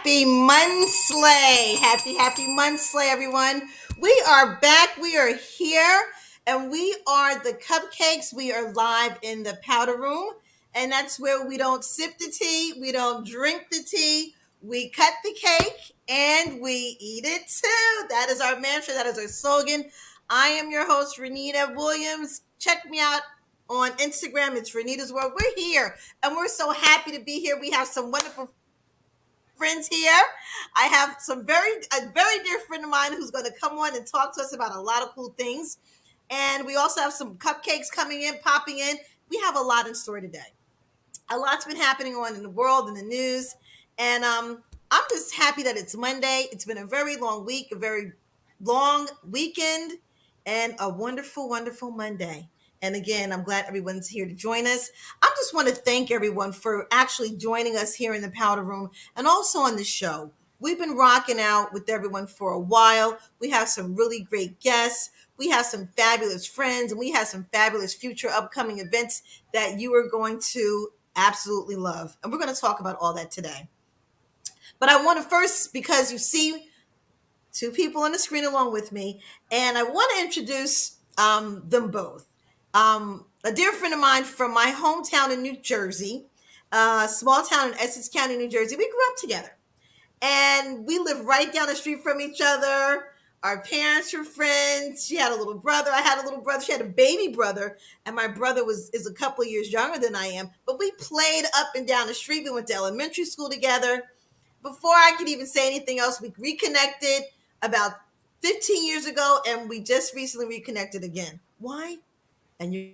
Happy MonSLAY. Happy MonSLAY, everyone. We are back. We are here. And we are the Cupcakes. We are live in the powder room. And that's where we don't sip the tea. We don't drink the tea. We cut the cake and we eat it too. That is our mantra. That is our slogan. I am your host, Renita Williams. Check me out on Instagram. It's Renita's World. We're here and we're so happy to be here. We have some wonderful friends here. I have a very dear friend of mine who's going to come on and talk to us about a lot of cool things. And we also have some cupcakes coming in, popping in. We have a lot in store today. A lot's been happening on in the world, in the news. And I'm just happy that it's Monday. It's been a very long week, a very long weekend, and a wonderful, wonderful Monday. And again, I'm glad everyone's here to join us. I just want to thank everyone for actually joining us here in the powder room and also on the show. We've been rocking out with everyone for a while. We have some really great guests. We have some fabulous friends, and we have some fabulous future upcoming events that you are going to absolutely love. And we're going to talk about all that today. But I want to first, because you see two people on the screen along with me, and I want to introduce them both. A dear friend of mine from my hometown in New Jersey, a small town in Essex County, New Jersey. We grew up together, and we lived right down the street from each other. Our parents were friends. She had a little brother. I had a little brother. She had a baby brother, and my brother is a couple of years younger than I am. But we played up and down the street. We went to elementary school together. Before I could even say anything else, we reconnected about 15 years ago, and we just recently reconnected again. Why? And you're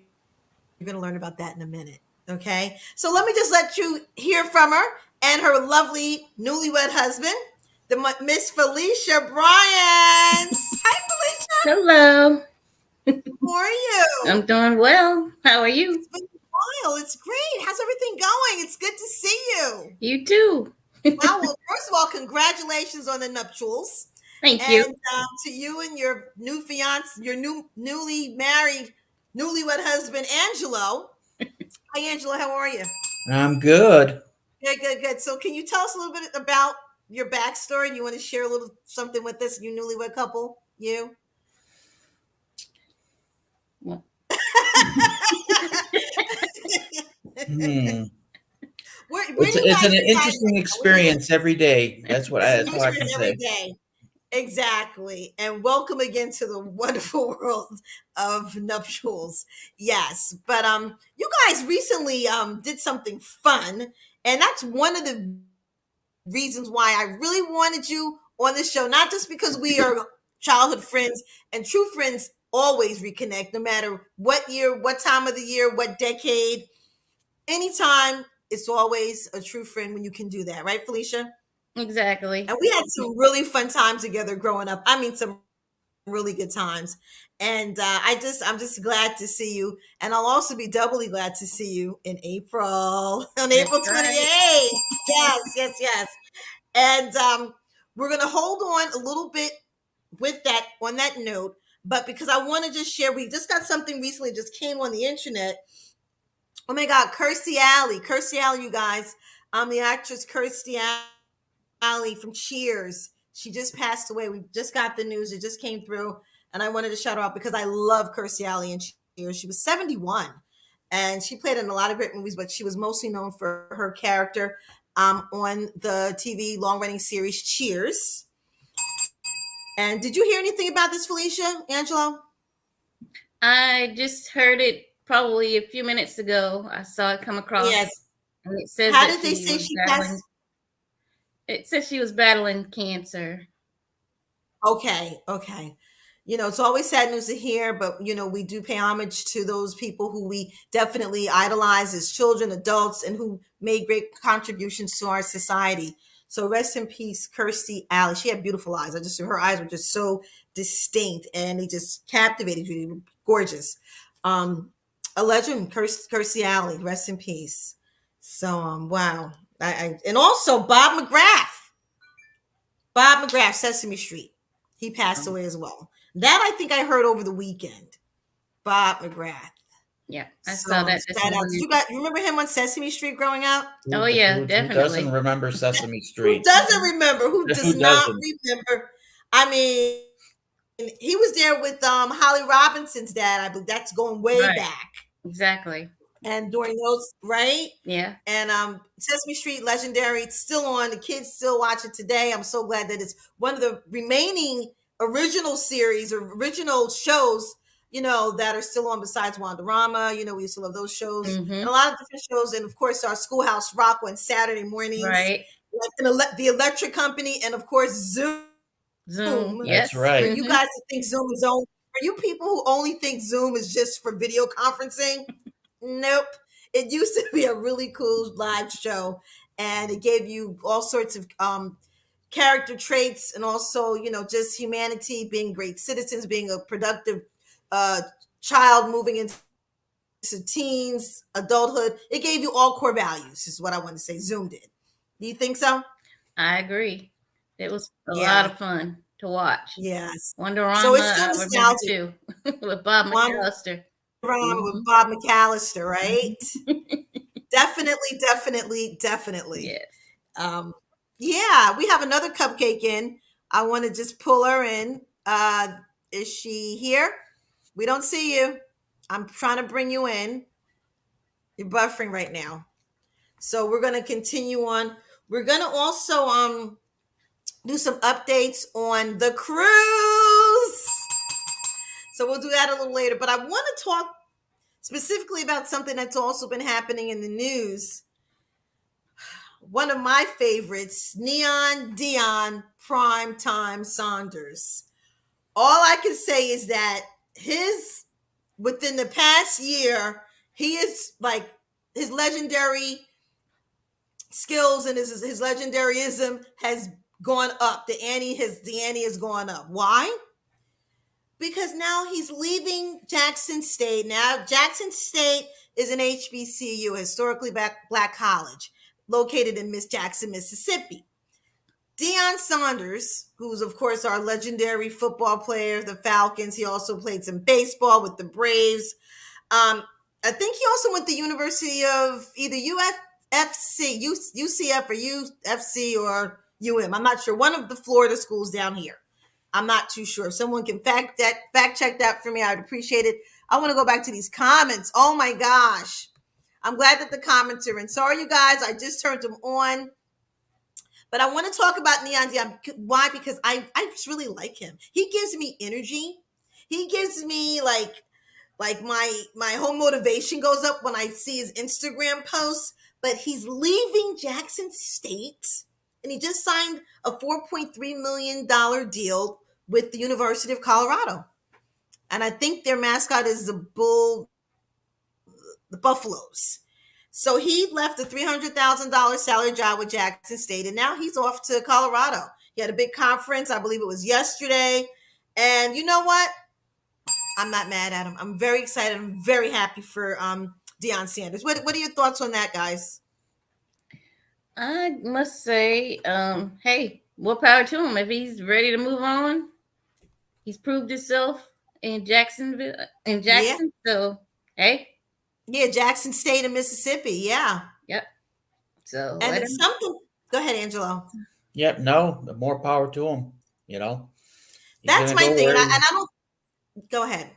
going to learn about that in a minute. Okay. So let me just let you hear from her and her lovely newlywed husband, the Miss Felicia Bryant. Hi, Felicia. Hello. How are you? I'm doing well. How are you? It's been a while. It's great. How's everything going? It's good to see you. You too. Wow. Well, first of all, congratulations on the nuptials. Thank you. And to you and your new fiance, your newly married, newlywed husband, Angelo. Hi, Angelo. How are you? I'm good. Good. So, can you tell us a little bit about your backstory? You want to share a little something with us, you newlywed couple? You? Well, Hmm. Where It's do you it's guys an decide? interesting experience every day. That's what I can Every say. day. Exactly. And welcome again to the wonderful world of nuptials. Yes. But you guys recently did something fun, and that's one of the reasons why I really wanted you on this show, not just because we are childhood friends and true friends always reconnect no matter what year, what time of the year, what decade, anytime. It's always a true friend when you can do that, right, Felicia? exactly. And we had some really fun times together growing up. I mean, some really good times. And I'm just glad to see you. And I'll also be doubly glad to see you in April, on That's April right. 28th. Yes. And we're going to hold on a little bit with that, on that note. But because I want to just share, we just got something recently, just came on the internet. Oh my God, Kirstie Alley, you guys. The actress Kirstie Alley from Cheers. She just passed away. We just got the news. It just came through. And I wanted to shout her out because I love Kirstie Alley and Cheers. She was 71 and she played in a lot of great movies, but she was mostly known for her character on the TV long running series Cheers. And did you hear anything about this, Felicia, Angelo? I just heard it probably a few minutes ago. I saw it come across, Yes. and it says How that did they she say was she battling. passed? It says she was battling cancer. Okay. It's always sad news to hear, but we do pay homage to those people who we definitely idolize as children, adults, and who made great contributions to our society. So rest in peace, Kirstie Alley. She had beautiful eyes. Her eyes were just so distinct and they just captivated you. They were gorgeous. A legend, Kirstie Alley. Rest in peace. So wow. And also Bob McGrath, Sesame Street. He passed away as well. That I think I heard over the weekend. Bob McGrath. Yeah, I saw So that this shout out. Did morning. you remember him on Sesame Street growing up? Oh yeah, Who doesn't definitely. remember Sesame Who Street? doesn't remember? Who does Who not doesn't? remember? I mean, he was there with Holly Robinson's dad. I believe that's going way Right. back. Exactly. And during those, right? Yeah. And Sesame Street, legendary. It's still on. The kids still watch it today. I'm so glad that it's one of the remaining original series or original shows, that are still on besides Wonderama. We used to love those shows and a Mm-hmm. lot of different shows. And of course, our Schoolhouse Rock on Saturday mornings, Right. like the Electric Company, and of course, Zoom. Zoom. That's Yes. For right. you Mm-hmm. guys to think Zoom is only, for you people who only think Zoom is just for video conferencing, nope. It used to be a really cool live show, and it gave you all sorts of character traits, and also, just humanity, being great citizens, being a productive uh, child moving into teens, adulthood. It gave you all core values, is what I want to say. Zoom did. Do you think so? I agree. It was a lot Yeah. of fun to watch. Yes. So it's Wonderama, still I remember nostalgic. too, with Bob One McAllister. Rhyme with Hmm. Bob McAllister, right? Hmm. Definitely, definitely, definitely. Yes. Um, yeah, we have another cupcake in. I want to just pull her in. Is she here? We don't see you. I'm trying to bring you in. You're buffering right now. So we're gonna continue on. We're gonna also do some updates on the cruise. So we'll do that a little later. But I want to talk specifically about something that's also been happening in the news. One of my favorites, Neon Dion Primetime Saunders. All I can say is that within the past year, he is like, his legendary skills and his legendaryism has gone up. The ante has gone up. Why? Because now he's leaving Jackson State. Now, Jackson State is an HBCU, historically black college, located in Miss Jackson, Mississippi. Deion Sanders, who's of course our legendary football player, the Falcons. He also played some baseball with the Braves. I think he also went to University of either UFC, UCF, or UFC, or UM. I'm not sure. One of the Florida schools down here. I'm not too sure. If someone can fact check that for me, I'd appreciate it. I want to go back to these comments. Oh my gosh. I'm glad that the comments are in. Sorry, you guys. I just turned them on. But I want to talk about Neon Dion. Why? Because I just really like him. He gives me energy. He gives me like my whole motivation goes up when I see his Instagram posts. But he's leaving Jackson State, and he just signed a $4.3 million deal with the University of Colorado. And I think their mascot is the Buffaloes. So he left a $300,000 salary job with Jackson State, and now he's off to Colorado. He had a big conference, I believe it was yesterday. And you know what? I'm not mad at him. I'm very excited. I'm very happy for Deion Sanders. What are your thoughts on that, guys? I must say, hey, more power to him. If he's ready to move on, he's proved himself in Jacksonville, in Yeah. Jackson. So, hey, Yeah, Jackson State in Mississippi. Yeah. yep. So And let it's him. something. Go ahead, Angelo. Yep. No, more power to him. You know, he's That's gonna my go thing. where And I don't. Go ahead.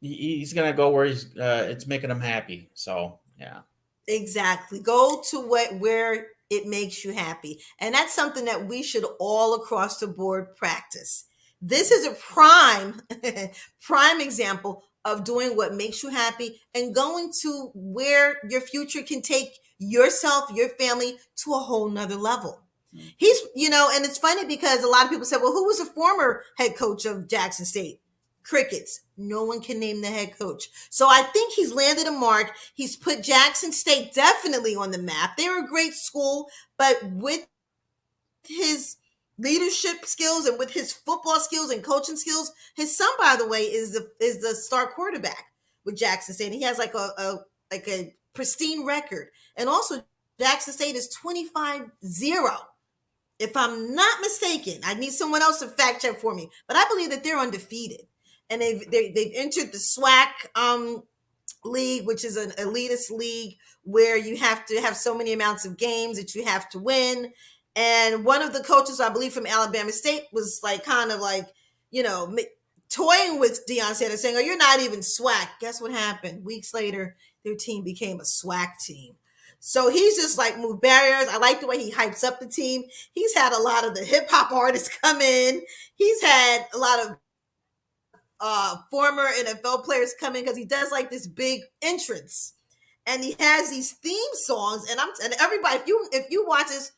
he's gonna go where it's making him happy. So yeah. Exactly. Go to where it makes you happy. And that's something that we should all across the board practice. This is a prime example of doing what makes you happy and going to where your future can take yourself, your family to a whole nother level. He's, and it's funny because a lot of people said, well, who was the former head coach of Jackson State? Crickets. No one can name the head coach. So I think he's landed a mark. He's put Jackson State definitely on the map. They're a great school, but with his leadership skills and with his football skills and coaching skills, his son, by the way, is the star quarterback with Jackson State. He has like a pristine record. And also Jackson State is 25-0. If I'm not mistaken. I need someone else to fact check for me, but I believe that they're undefeated. And they've entered the SWAC league, which is an elitist league where you have to have so many amounts of games that you have to win. And one of the coaches, I believe from Alabama State, was like kind of like, you know, toying with Deion Sanders, saying, "Oh, you're not even SWAC." Guess what happened? Weeks later, their team became a SWAC team. So he's just like moved barriers. I like the way he hypes up the team. He's had a lot of the hip hop artists come in. He's had a lot of former NFL players come in because he does like this big entrance, and he has these theme songs. And everybody, if you watch this,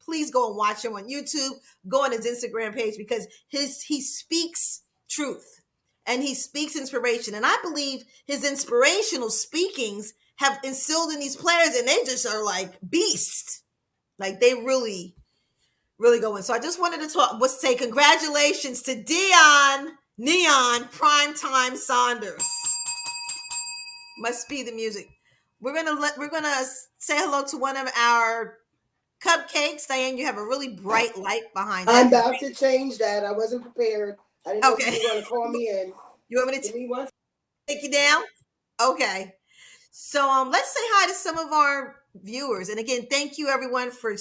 please go and watch him on YouTube. Go on his Instagram page because he speaks truth and he speaks inspiration. And I believe his inspirational speakings have instilled in these players, and they just are like beasts. Like they really going. So I just wanted to say congratulations to Neon Primetime Saunders. Must be the music. We're gonna say hello to one of our cupcakes. Diane, you have a really bright light behind I'm that. about to change that. I wasn't prepared. I didn't know if you were going to call me in. You want me to Give me one. take you down? Okay. So let's say hi to some of our viewers. And again, thank you everyone for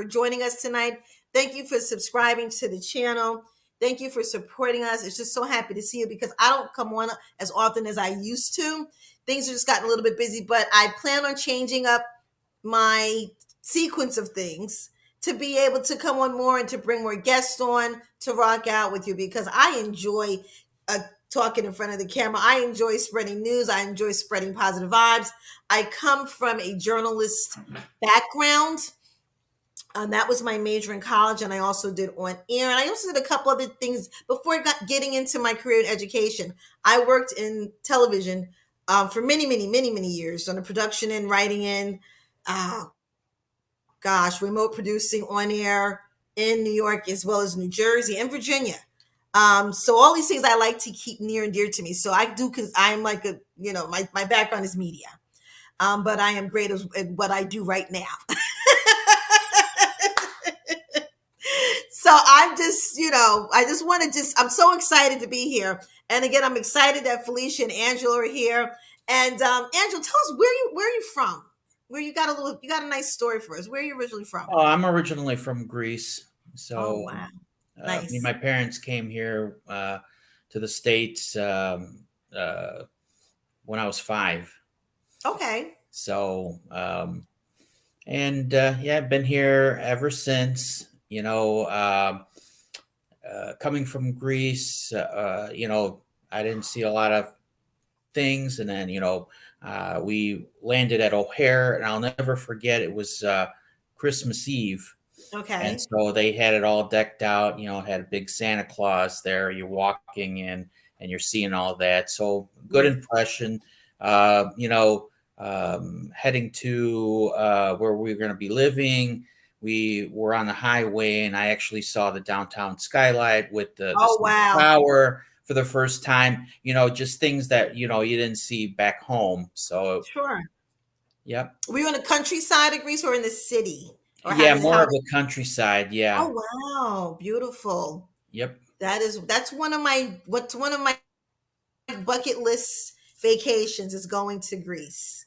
joining us tonight. Thank you for subscribing to the channel. Thank you for supporting us. It's just so happy to see you because I don't come on as often as I used to. Things are just gotten a little bit busy, but I plan on changing up my sequence of things to be able to come on more and to bring more guests on to rock out with you because I enjoy talking in front of the camera. I enjoy spreading news. I enjoy spreading positive vibes. I come from a journalist background. That was my major in college, and I also did on air, and I also did a couple other things before getting into my career in education. I worked in television for many years on the production and writing in, remote producing on air in New York as well as New Jersey and Virginia. So all these things I like to keep near and dear to me. So I do because I'm like my background is media, but I am great at what I do right now. So I'm just, I'm so excited to be here. And again, I'm excited that Felicia and Angela are here. And Angela, tell us where are you from? Where you got a nice story for us. Where are you originally from? Oh, I'm originally from Greece. Oh, So wow. me Nice. and my parents came here to the States when I was 5. Okay. So, I've been here ever since. Coming from Greece, I didn't see a lot of things, and then we landed at O'Hare, and I'll never forget. It was Christmas Eve, Okay. and so they had it all decked out. It had a big Santa Claus there. You're walking in, and you're seeing all that. So good impression. Heading to where we were going to be living. We were on the highway, and I actually saw the downtown skylight with the wow. tower for the first time. Just things that you didn't see back home. So sure. Yep. Were you in the countryside of Greece or in the city? Or Yeah, more of the countryside. Yeah. Oh wow, beautiful. Yep. That's one of my bucket list vacations is going to Greece.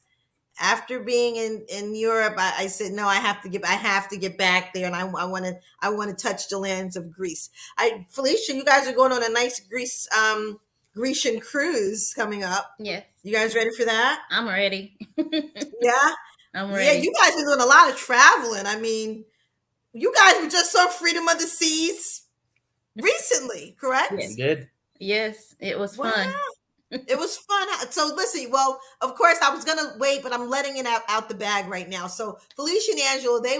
After being in Europe, I said no. I have to get back there, and I want to touch the lands of Greece. Felicia, you guys are going on a nice Grecian cruise coming up. Yes. You guys ready for that? I'm ready. Yeah. I'm ready. Yeah, you guys are doing a lot of traveling. I mean, you guys were just on Freedom of the Seas recently, correct? Yeah, good. Yes, it was fun. It was fun. So listen, well, of course I was gonna wait, but I'm letting it out the bag right now. So Felicia and Angela, they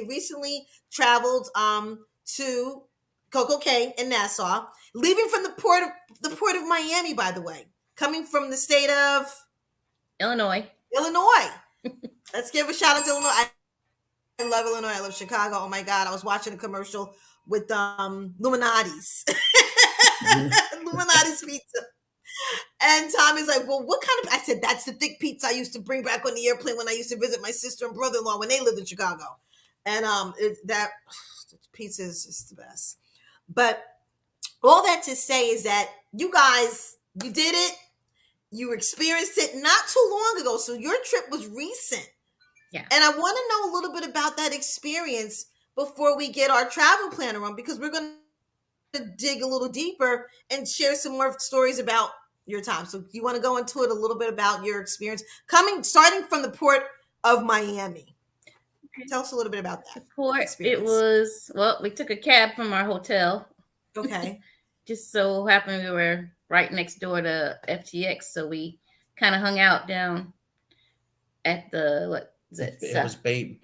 recently traveled to Coco Cay in Nassau, leaving from the port of Miami, by the way, coming from the state of Illinois. Let's give a shout out to Illinois. I love Illinois. I love Chicago. Oh my God. I was watching a commercial with Luminati's. Luminati's pizza. And Tommy's like, well, what kind of, I said, that's the thick pizza I used to bring back on the airplane when I used to visit my sister and brother-in-law when they lived in Chicago. And that pizza is just the best. But all that to say is that you guys, you did it. You experienced it not too long ago, so your trip was recent. Yeah. And I want to know a little bit about that experience before we get our travel planner on, because we're going to dig a little deeper and share some more stories about your time. So you want to go into it a little bit about your experience starting from the port of Miami. Okay. Tell us a little bit about that. The port, it was, well, we took a cab from our hotel. Okay. Just so happened we were right next door to FTX, so we kind of hung out down at the, what is it? It was Bay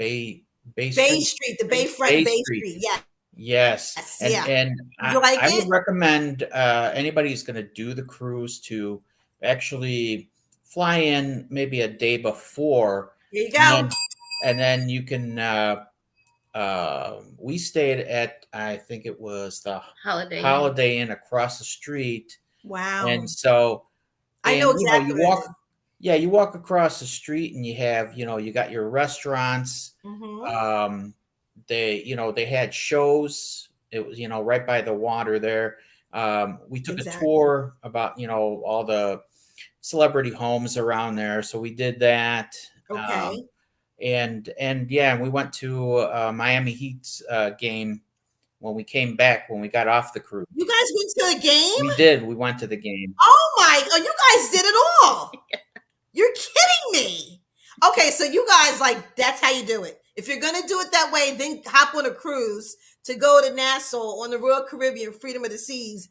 Street, the Bayfront Bay Street. Yeah. Yes. And I would recommend anybody who's going to do the cruise to actually fly in maybe a day before. There you go. And then you can, we stayed at, I think it was the Holiday Inn across the street. Wow. And so I know exactly. You walk across the street and you have, you got your restaurants. Mm-hmm. They had shows. It was, right by the water there. We took a tour about, all the celebrity homes around there. So we did that. Okay. And we went to a Miami Heat's game when we came back, when we got off the cruise. You guys went to the game? We did. We went to the game. Oh, you guys did it all. You're kidding me. Okay, so you guys, that's how you do it. If you're going to do it that way, then hop on a cruise to go to Nassau on the Royal Caribbean, Freedom of the Seas.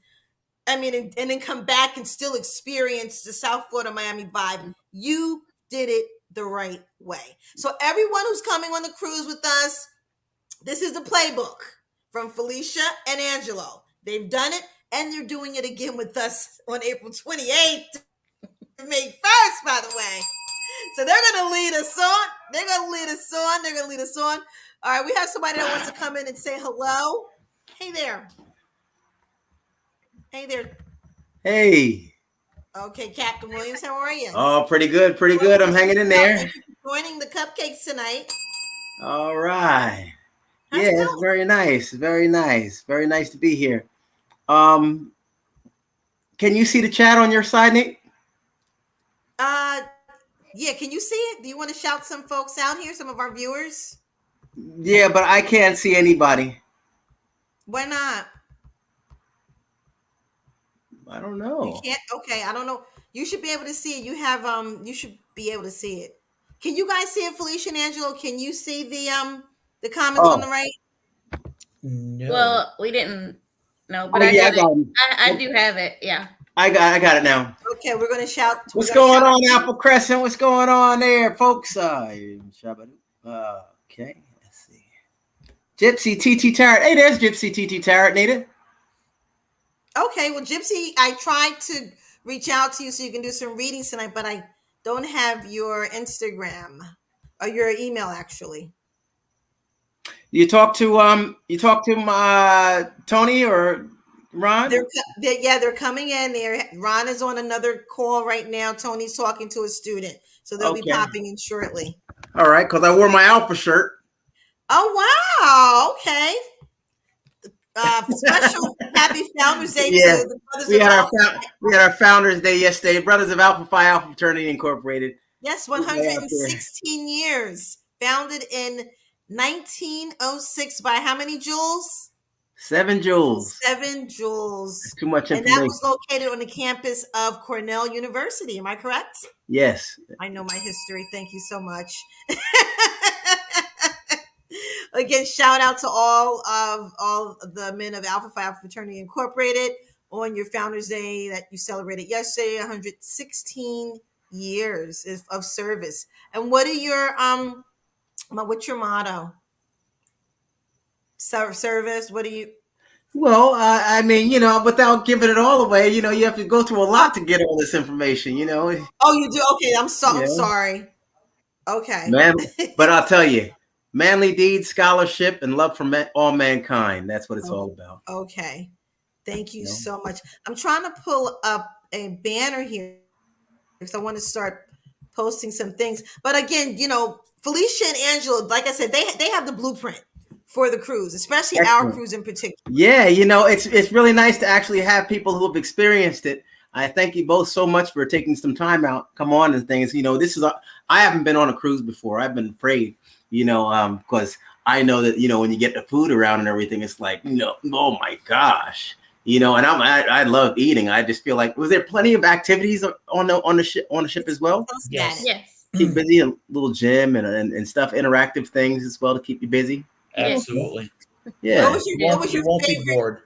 And then come back and still experience the South Florida, Miami vibe. You did it the right way. So everyone who's coming on the cruise with us, this is the playbook from Felicia and Angelo. They've done it, and they're doing it again with us on April 28th. May 1st, by the way. So they're going to lead us on. They're going to lead us on. All right, we have somebody that wants to come in and say hello. Hey there. Hey. Okay, Captain Williams, how are you? Oh, pretty good. I'm hanging in there. Thank you for joining the cupcakes tonight. All right. It's very nice. Very nice. Very nice to be here. Can you see the chat on your side, Nate? Yeah, can you see it? Do you want to shout some folks out here, some of our viewers? Yeah, but I can't see anybody. Why not? I don't know. You can't? Okay, I don't know. You should be able to see it. You have you should be able to see it. Can you guys see it, Felicia and Angelo? Can you see the comments on the right? No. Well, we didn't know, but I do have it. Yeah. I got it now. Okay, we're gonna shout. What's going on, Apple Crescent? What's going on there, folks? Okay, let's see. Gypsy TT Tarot. Hey, there's Gypsy TT Tarot, Nita. Okay, well, Gypsy, I tried to reach out to you so you can do some readings tonight, but I don't have your Instagram or your email, actually. You talk to Tony or Ron? They're coming in. Ron is on another call right now. Tony's talking to a student, so they'll be popping in shortly. All right, because I wore my Alpha shirt. Oh wow! Okay. Special happy Founders Day to the Brothers we had our Founders Day yesterday. Brothers of Alpha Phi Alpha Fraternity Incorporated. Yes, 116 years. Founded in 1906 by how many jewels? 7 jewels. 7 jewels. That's too much information. And that was located on the campus of Cornell University. Am I correct? Yes. I know my history. Thank you so much. Again, shout out to all of the men of Alpha Phi Alpha Fraternity Incorporated on your Founders Day that you celebrated yesterday. 116 years of service. And what are your what's your motto? Service. What do you? Well, without giving it all away, you have to go through a lot to get all this information. Oh, you do. Okay, I'm sorry. Okay, man, but I'll tell you. Manly deeds, scholarship, and love for all mankind. That's what it's all about. Okay. Thank you so much. I'm trying to pull up a banner here because I want to start posting some things. But again, Felicia and Angela, like I said, they have the blueprint for the cruise, especially our cruise in particular. Yeah, it's really nice to actually have people who have experienced it. I thank you both so much for taking some time out. Come on and things. I haven't been on a cruise before. I've been afraid, because I know that, when you get the food around and everything, it's like, oh my gosh, and I love eating. I just feel like, was there plenty of activities on the ship as well? Yes. Yes. Keep busy, a little gym and stuff, interactive things as well to keep you busy. Absolutely. Yeah. What was your You won't be favorite? bored.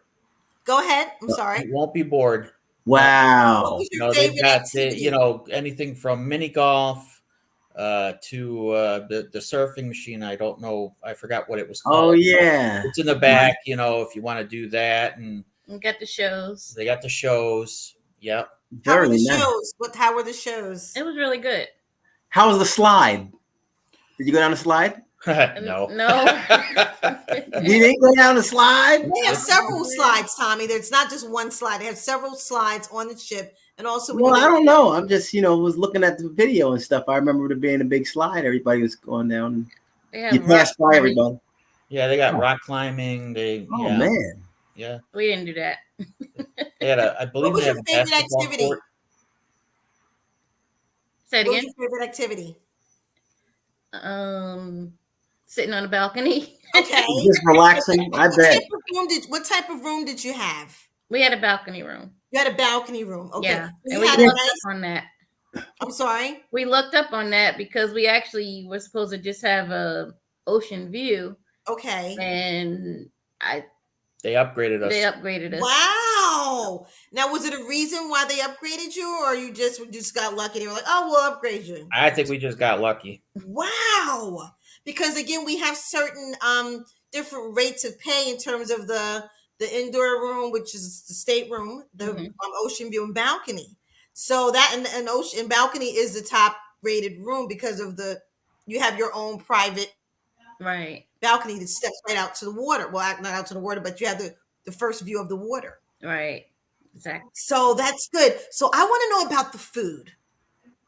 Go ahead. I'm sorry. You won't be bored. Wow. What was your favorite activity? Anything from mini golf to the surfing machine. I don't know. I forgot what it was called. Oh yeah. It's in the back, if you want to do that. And We got the shows. they got the shows. Yep. How were Very the nice. shows? How were the shows? It was really good. How was the slide? Did you go down the slide? No. No. You didn't go down the slide? They have several slides, Tommy. There's not just one slide. They have several slides on the ship, and also. Well, I don't know. I'm just, was looking at the video and stuff. I remember there being a big slide. Everybody was going down. You passed by everybody. Yeah, they got rock climbing. Man. Yeah. We didn't do that. They had I believe they have a basketball court. Say it What again. was your favorite activity? Sitting on a balcony. Okay. Just relaxing. I bet. What type of room did you have? We had a balcony room. You had a balcony room. Okay. Yeah. You And we had looked up on that. I'm sorry. We looked up on that because we actually were supposed to just have a ocean view. Okay. And They upgraded us. They upgraded us. Wow. Now, was it a reason why they upgraded you, or you just got lucky? They were like, "Oh, we'll upgrade you." I think we just got lucky. Wow. Because again, we have certain different rates of pay in terms of the indoor room, which is the stateroom, the ocean view and balcony. So that and ocean balcony is the top rated room because of you have your own private balcony that steps right out to the water. Well, not out to the water, but you have the first view of the water. Right. Exactly. So that's good. So I want to know about the food.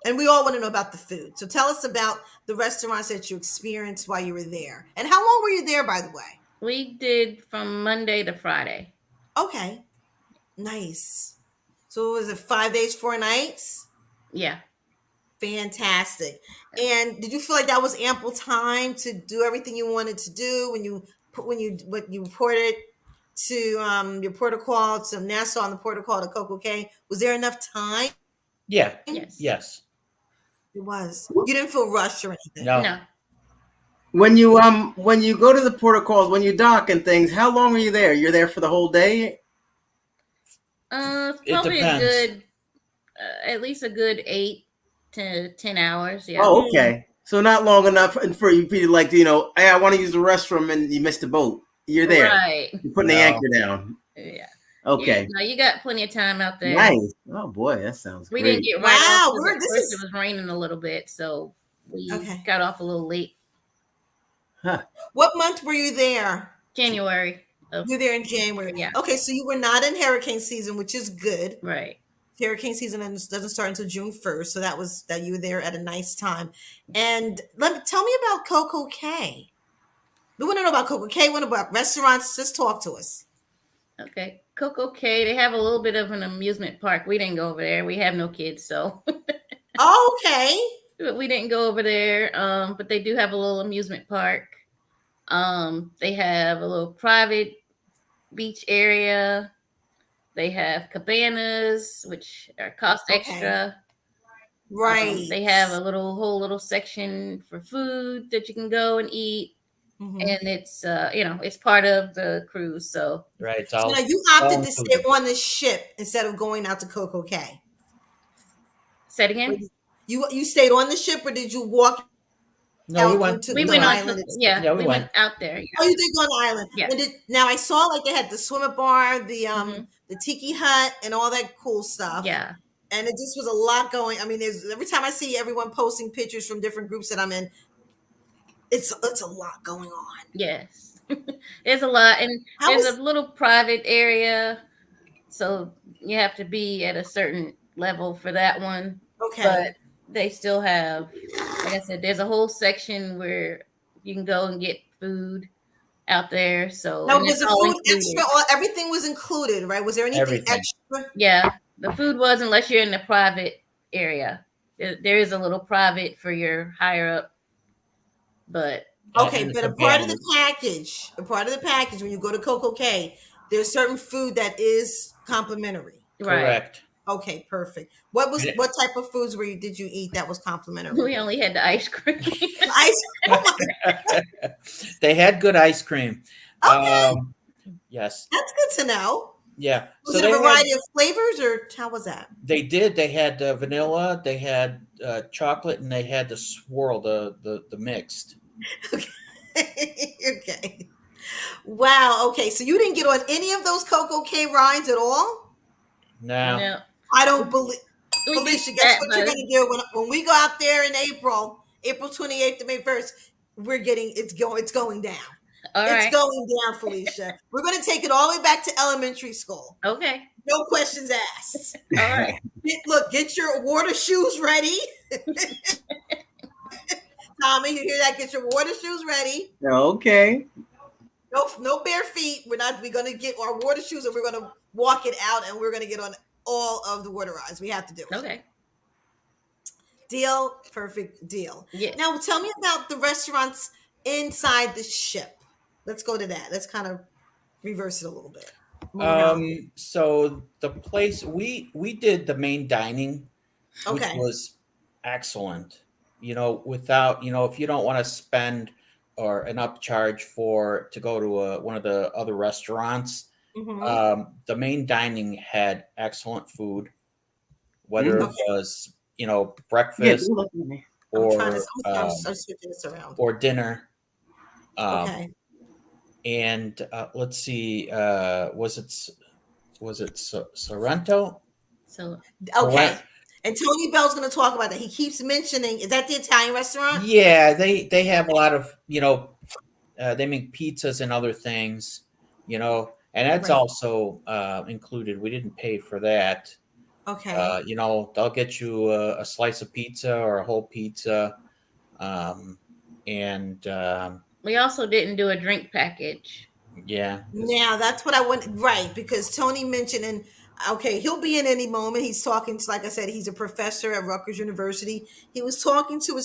And we all want to know about the food. So tell us about the restaurants that you experienced while you were there. And how long were you there, by the way? We did from Monday to Friday. Okay. Nice. So was it 5 days, 4 nights? Yeah. Fantastic. And did you feel like that was ample time to do everything you wanted to do when you reported to your protocol to Nassau and the protocol to Coco Cay? Was there enough time? Yeah. Yes. It was. You didn't feel rushed or anything. No. When you go to the protocols, when you dock and things, how long are you there? You're there for the whole day? Probably a good, at least a good 8 to 10 hours. Yeah. Oh, okay. So not long enough for you to like, hey, I want to use the restroom and you missed the boat. You're there. Right. You're putting the anchor down. Yeah. Okay. Yeah, no, you got plenty of time out there. Nice. Oh boy, that sounds great. We didn't get right off. Wow. First it was raining a little bit, so we got off a little late. Huh. What month were you there? January. You were there in January. Yeah. Okay, so you were not in hurricane season, which is good. Right. Hurricane season doesn't start until June 1st, so that was that you were there at a nice time. And tell me about Coco Cay. We want to know about Coco Cay. We want to know about restaurants. Just talk to us. Okay. Coco Cay, they have a little bit of an amusement park. We didn't go over there. We have no kids, so. Okay. We didn't go over there, but they do have a little amusement park. They have a little private beach area. They have cabanas, which cost extra. Right. They have a whole little section for food that you can go and eat. Mm-hmm. And it's it's part of the cruise. So right. So now you opted to stay on the ship instead of going out to Coco Cay. Say it again. You stayed on the ship, or did you walk? No, we went. We went on. We went out there. Yeah. Oh, you did go on the island. Yeah. Now I saw like they had the swim bar, the tiki hut, and all that cool stuff. Yeah. And it just was a lot going. I mean, every time I see everyone posting pictures from different groups that I'm in, it's a lot going on. Yes, there's a lot, and there's a little private area, so you have to be at a certain level for that one. Okay, but they still have, like I said, there's a whole section where you can go and get food out there. So now, was the food extra? Or everything was included, right? Was there anything extra? Yeah, The food was, unless you're in the private area. There is a little private for your higher up, but Okay, And the but cabanas. a part of the package when you go to Coco K, there's certain food that is complimentary. right. Correct. Okay, perfect. And it- What type of foods did you eat that was complimentary? We only had the ice cream. Ice. Oh my. they had good ice cream. Okay, Yes. that's good to know. Yeah. Was So it a they had. variety of flavors, or how was that? They did. They had vanilla. They had chocolate, and they had the swirl, the mixed. Okay. Wow. Okay, so you didn't get on any of those Coco K rides at all? No. No, I don't believe. we did Felicia, guess that, what you're but gonna do when we go out there in April 28th to May 1st. It's going down. all It's right. going down, Felicia. We're gonna take it all the way back to elementary school. Okay. No questions asked. All right. Get your water shoes ready. Tommy, you hear that? Get your water shoes ready. Okay. No bare feet. We're gonna get our water shoes and we're gonna walk it out and we're gonna get on all of the water rides. We have to do it. Okay. Deal, perfect deal. Yeah. Now tell me about the restaurants inside the ship. Let's go to that. Let's kind of reverse it a little bit. Move around. So the place we did the main dining, which Okay. was excellent. Without if you don't want to spend or an upcharge to go to one of the other restaurants, the main dining had excellent food, whether it was Yeah, breakfast do look at me. I'm switching this around. or dinner. Okay. And let's see, was it Sorrento? So Okay. And Tony Bell's going to talk about that. He keeps mentioning, is that the Italian restaurant? Yeah, they have a lot of they make pizzas and other things, and that's Right. also included. We didn't pay for that. Okay. They'll get you a slice of pizza or a whole pizza, and we also didn't do a drink package. yeah. Now that's what I want, right? Because Tony mentioned, and okay, he'll be in any moment. He's talking to, like I said, he's a professor at Rutgers University. He was talking to a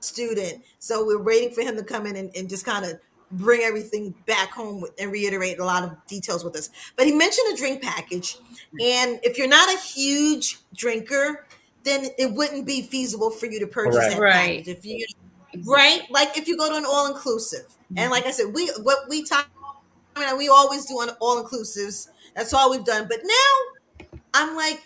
student, so we're waiting for him to come in and just kind of bring everything back home and reiterate a lot of details with us. But he mentioned a drink package, and if you're not a huge drinker, then it wouldn't be feasible for you to purchase Correct. that Right. package. If you right, like if you go to an all inclusive, and like I said, we always do on all inclusives. That's all we've done. But now I'm like,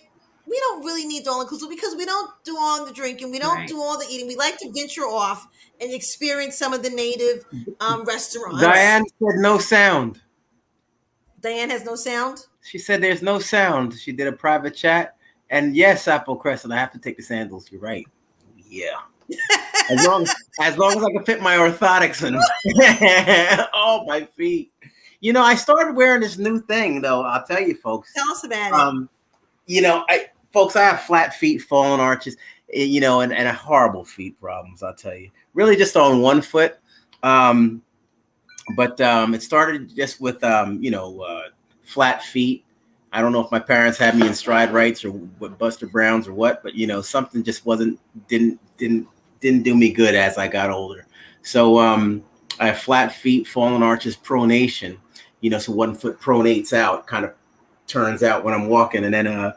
we don't really need the all inclusive because we don't do all the drinking, we don't Right. do all the eating. We like to venture off and experience some of the native restaurants. Diane said no sound. Diane has no sound. She said there's no sound. She did a private chat. And yes, Apple Crescent, I have to take the sandals. You're right. Yeah. As long as I can fit my orthotics in. Oh, my feet. I started wearing this new thing, though. I'll tell you, folks. Tell us about it. I have flat feet, fallen arches, and a horrible feet problems. I'll tell you. Really, just on one foot. But it started just with flat feet. I don't know if my parents had me in stride rights or what Buster Browns or what, but something just didn't do me good as I got older. So I have flat feet, fallen arches, pronation. So one foot pronates out, kind of turns out when I'm walking, and then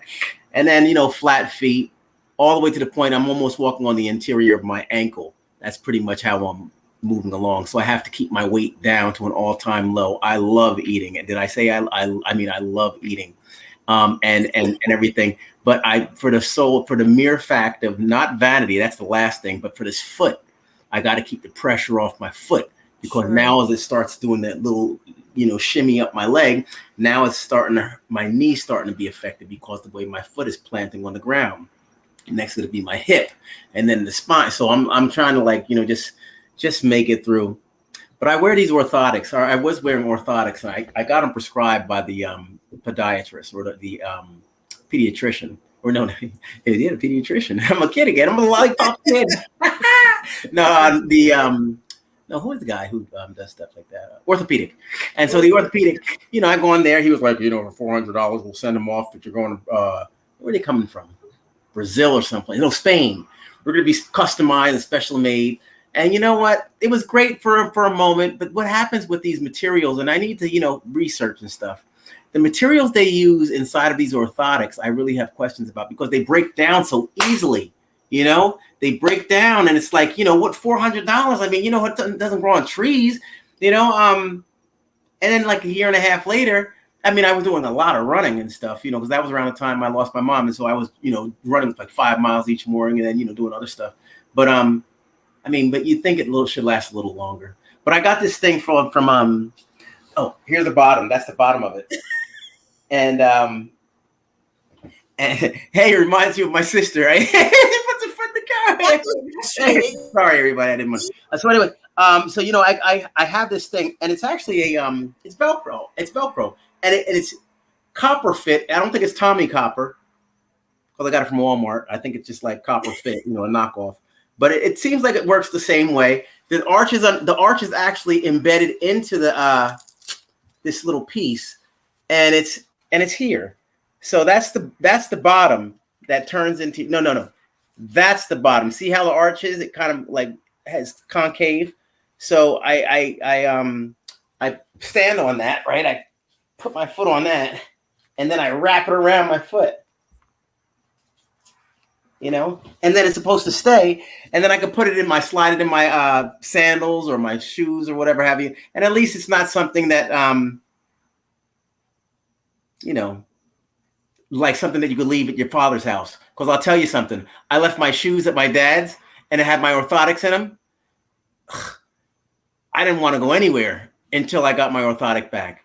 flat feet, all the way to the point I'm almost walking on the interior of my ankle. That's pretty much how I'm moving along. So I have to keep my weight down to an all-time low. I love eating. And did I say I mean I love eating, and everything. But for the mere fact of not vanity, that's the last thing. But for this foot, I got to keep the pressure off my foot, because now as it starts doing that little shimmy up my leg, now it's my knee's starting to be affected because the way my foot is planting on the ground. Next it'll be my hip, and then the spine. So I'm trying to just make it through. But I wear these orthotics, or I was wearing orthotics. I got them prescribed by the podiatrist or the pediatrician. Or no, yeah, the pediatrician. I'm a kid again. I'm a lollipop kid. No, No, who is the guy who does stuff like that? Orthopedic. And so the orthopedic, I go in there. He was like, for $400, we'll send them off. But you're going, where are they coming from? Brazil or someplace. Spain. We're going to be customized and special made. And you know what? It was great for a moment. But what happens with these materials, and I need to, research and stuff. The materials they use inside of these orthotics, I really have questions about because they break down so easily. They break down, and it's like, what, $400? I mean, it doesn't grow on trees, and then like a year and a half later, I mean, I was doing a lot of running and stuff, because that was around the time I lost my mom. And so I was, running like 5 miles each morning and then, doing other stuff. But, but you think it should last a little longer. But I got this thing from here's the bottom. That's the bottom of it. And hey, it reminds you of my sister, right? What's in front of the car? Sorry, everybody, I didn't want. So anyway, I have this thing, and it's actually it's Velcro. It's Velcro, and it's copper fit. I don't think it's Tommy copper, because I got it from Walmart. I think it's just like copper fit, a knockoff. But it seems like it works the same way. The arch is actually embedded into the this little piece, and it's here. So that's the bottom that turns into no. That's the bottom. See how the arch is? It kind of like has concave. So I stand on that, right? I put my foot on that, and then I wrap it around my foot. And then it's supposed to stay, and then I can slide it in my sandals or my shoes or whatever have you. And at least it's not something that like something that you could leave at your father's house. Because I'll tell you something. I left my shoes at my dad's, and it had my orthotics in them. I didn't want to go anywhere until I got my orthotic back.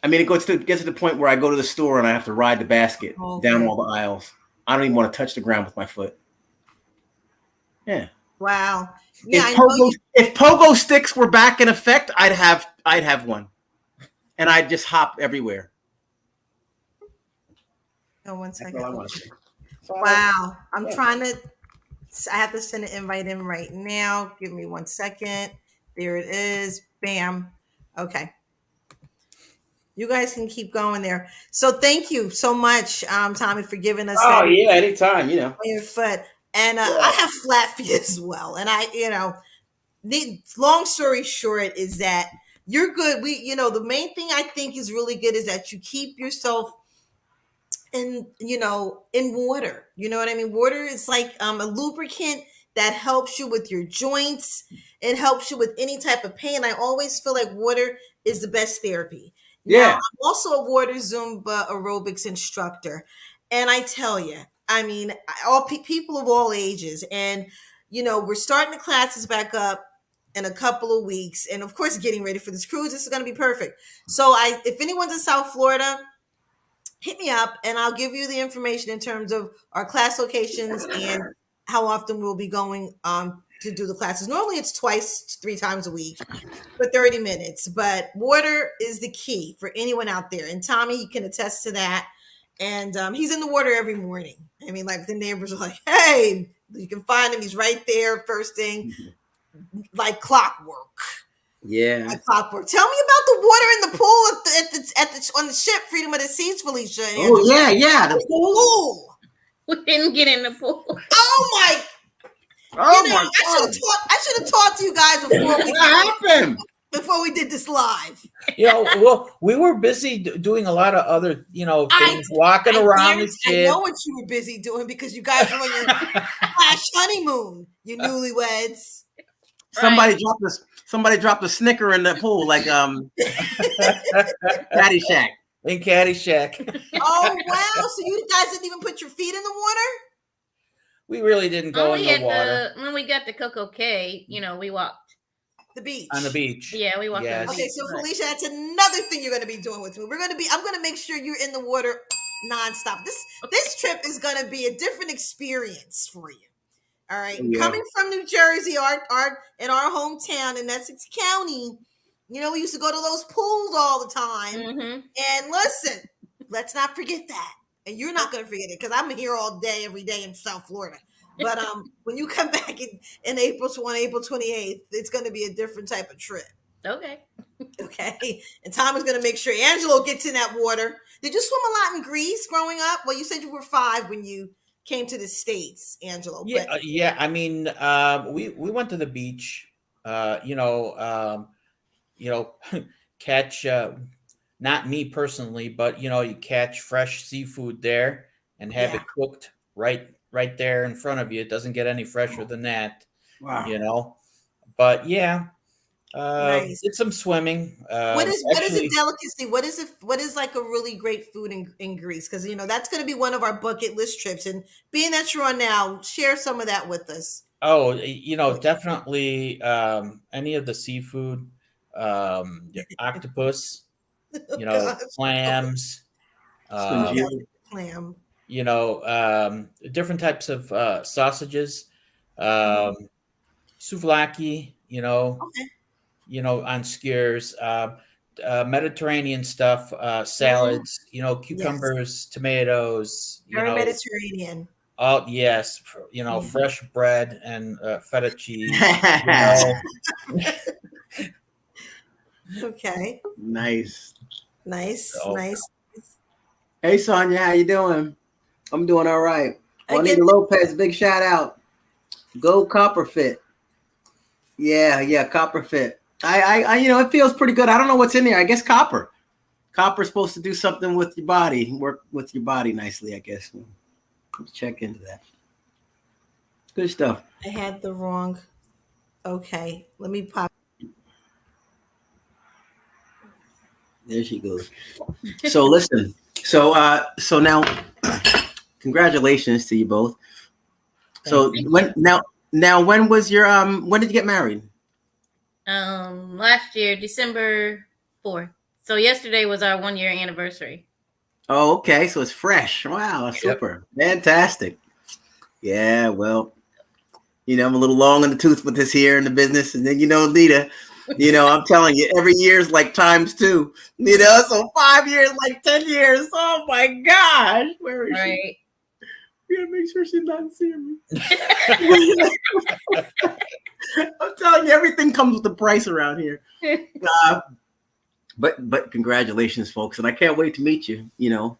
I mean, it gets to the point where I go to the store and I have to ride the basket down all the aisles. I don't even want to touch the ground with my foot. Yeah. Wow. Yeah. If pogo sticks were back in effect, I'd have one, and I'd just hop everywhere. Oh, 1 second. That's all I want to say. Wow. I have to send an invite in right now. Give me 1 second. There it is. Bam. Okay. You guys can keep going there. So thank you so much, Tommy, for giving us. Oh yeah, anytime. On your foot, and I have flat feet as well. And the long story short is that you're good. The main thing I think is really good is that you keep yourself in water. You know what I mean? Water is like a lubricant that helps you with your joints. It helps you with any type of pain. I always feel like water is the best therapy. Yeah. Now, I'm also a water Zumba aerobics instructor. And I tell you, I mean, all people of all ages. And, we're starting the classes back up in a couple of weeks. And of course, getting ready for this cruise. This is going to be perfect. So if anyone's in South Florida, hit me up and I'll give you the information in terms of our class locations and how often we'll be going to do the classes. Normally it's 3 times a week for 30 minutes, but water is the key for anyone out there. And Tommy, he can attest to that. And he's in the water every morning. I mean, like the neighbors are like, hey, you can find him. He's right there first thing, like clockwork. Yeah. Like clockwork. Tell me about the water in the pool on the ship, Freedom of the Seas, Felicia. Oh, yeah. The pool. We didn't get in the pool. Oh, my. Oh, my God. I should have talked to you guys before we did this live. Well, we were busy doing a lot of other, things, walking around the ship. I know what you were busy doing because you guys were on your flash honeymoon, you newlyweds. Somebody dropped a Snicker in the pool, like Caddyshack. In Caddyshack. Oh wow! So you guys didn't even put your feet in the water? We really didn't go in the water. When we got to Coco Cay, we walked the beach. On the beach. Yeah, we walked. Yes. On the beach. Okay, so Felicia, that's another thing you're going to be doing with me. I'm going to make sure you're in the water nonstop. This trip is going to be a different experience for you. All right, yeah. Coming from New Jersey, our hometown in Essex County, we used to go to those pools all the time. Mm-hmm. And listen, let's not forget that. And you're not going to forget it because I'm here all day, every day in South Florida. But when you come back in April 28th, it's going to be a different type of trip. Okay. Okay. And Tom is going to make sure Angelo gets in that water. Did you swim a lot in Greece growing up? Well, you said you were 5 when you came to the States, Angelo. Yeah, But yeah. I mean, we went to the beach. You know, you know, catch. Not me personally, but you catch fresh seafood there and have yeah, it cooked right there in front of you. It doesn't get any fresher than that. Wow. You know, but yeah, nice. did some swimming. What is a Actually, delicacy? What is like a really great food in Greece? Because that's going to be one of our bucket list trips. And being that you're on now, share some of that with us. oh, definitely any of the seafood, octopus, Oh gosh, clams, oh um, gosh, Scongeal. clam. different types of sausages, Mhm. um, souvlaki, Okay. on skewers, Mediterranean stuff, Mm, salads, yes, cucumbers, tomatoes, very Mediterranean. oh yes, Mm. fresh bread and feta cheese, you know. Okay, Nice. nice, So, nice. Hey Sonia, how you doing? I'm doing all right. Again, Juanita Lopez, big shout out. Go Copperfit. Yeah, Copperfit. It feels pretty good. I don't know what's in there. I guess copper. Copper's supposed to do something with your body, work with your body nicely, I guess. Let's check into that. Good stuff. I had the wrong. Okay, let me pop. There she goes. So listen. So now congratulations to you both. thank So you. Thank when you. now when was your when did you get married? Last year, December 4th. So yesterday was our 1 year anniversary. Oh, okay. So it's fresh. Wow, Yep. super. Fantastic. Yeah, well, I'm a little long in the tooth with this here in the business. And then, Lita, I'm telling you, every year is like times 2, so 5 years, like 10 years. Oh my gosh. Where is she? Right. We gotta make sure she's not seeing me. I'm telling you, everything comes with a price around here. But congratulations, folks. And I can't wait to meet you,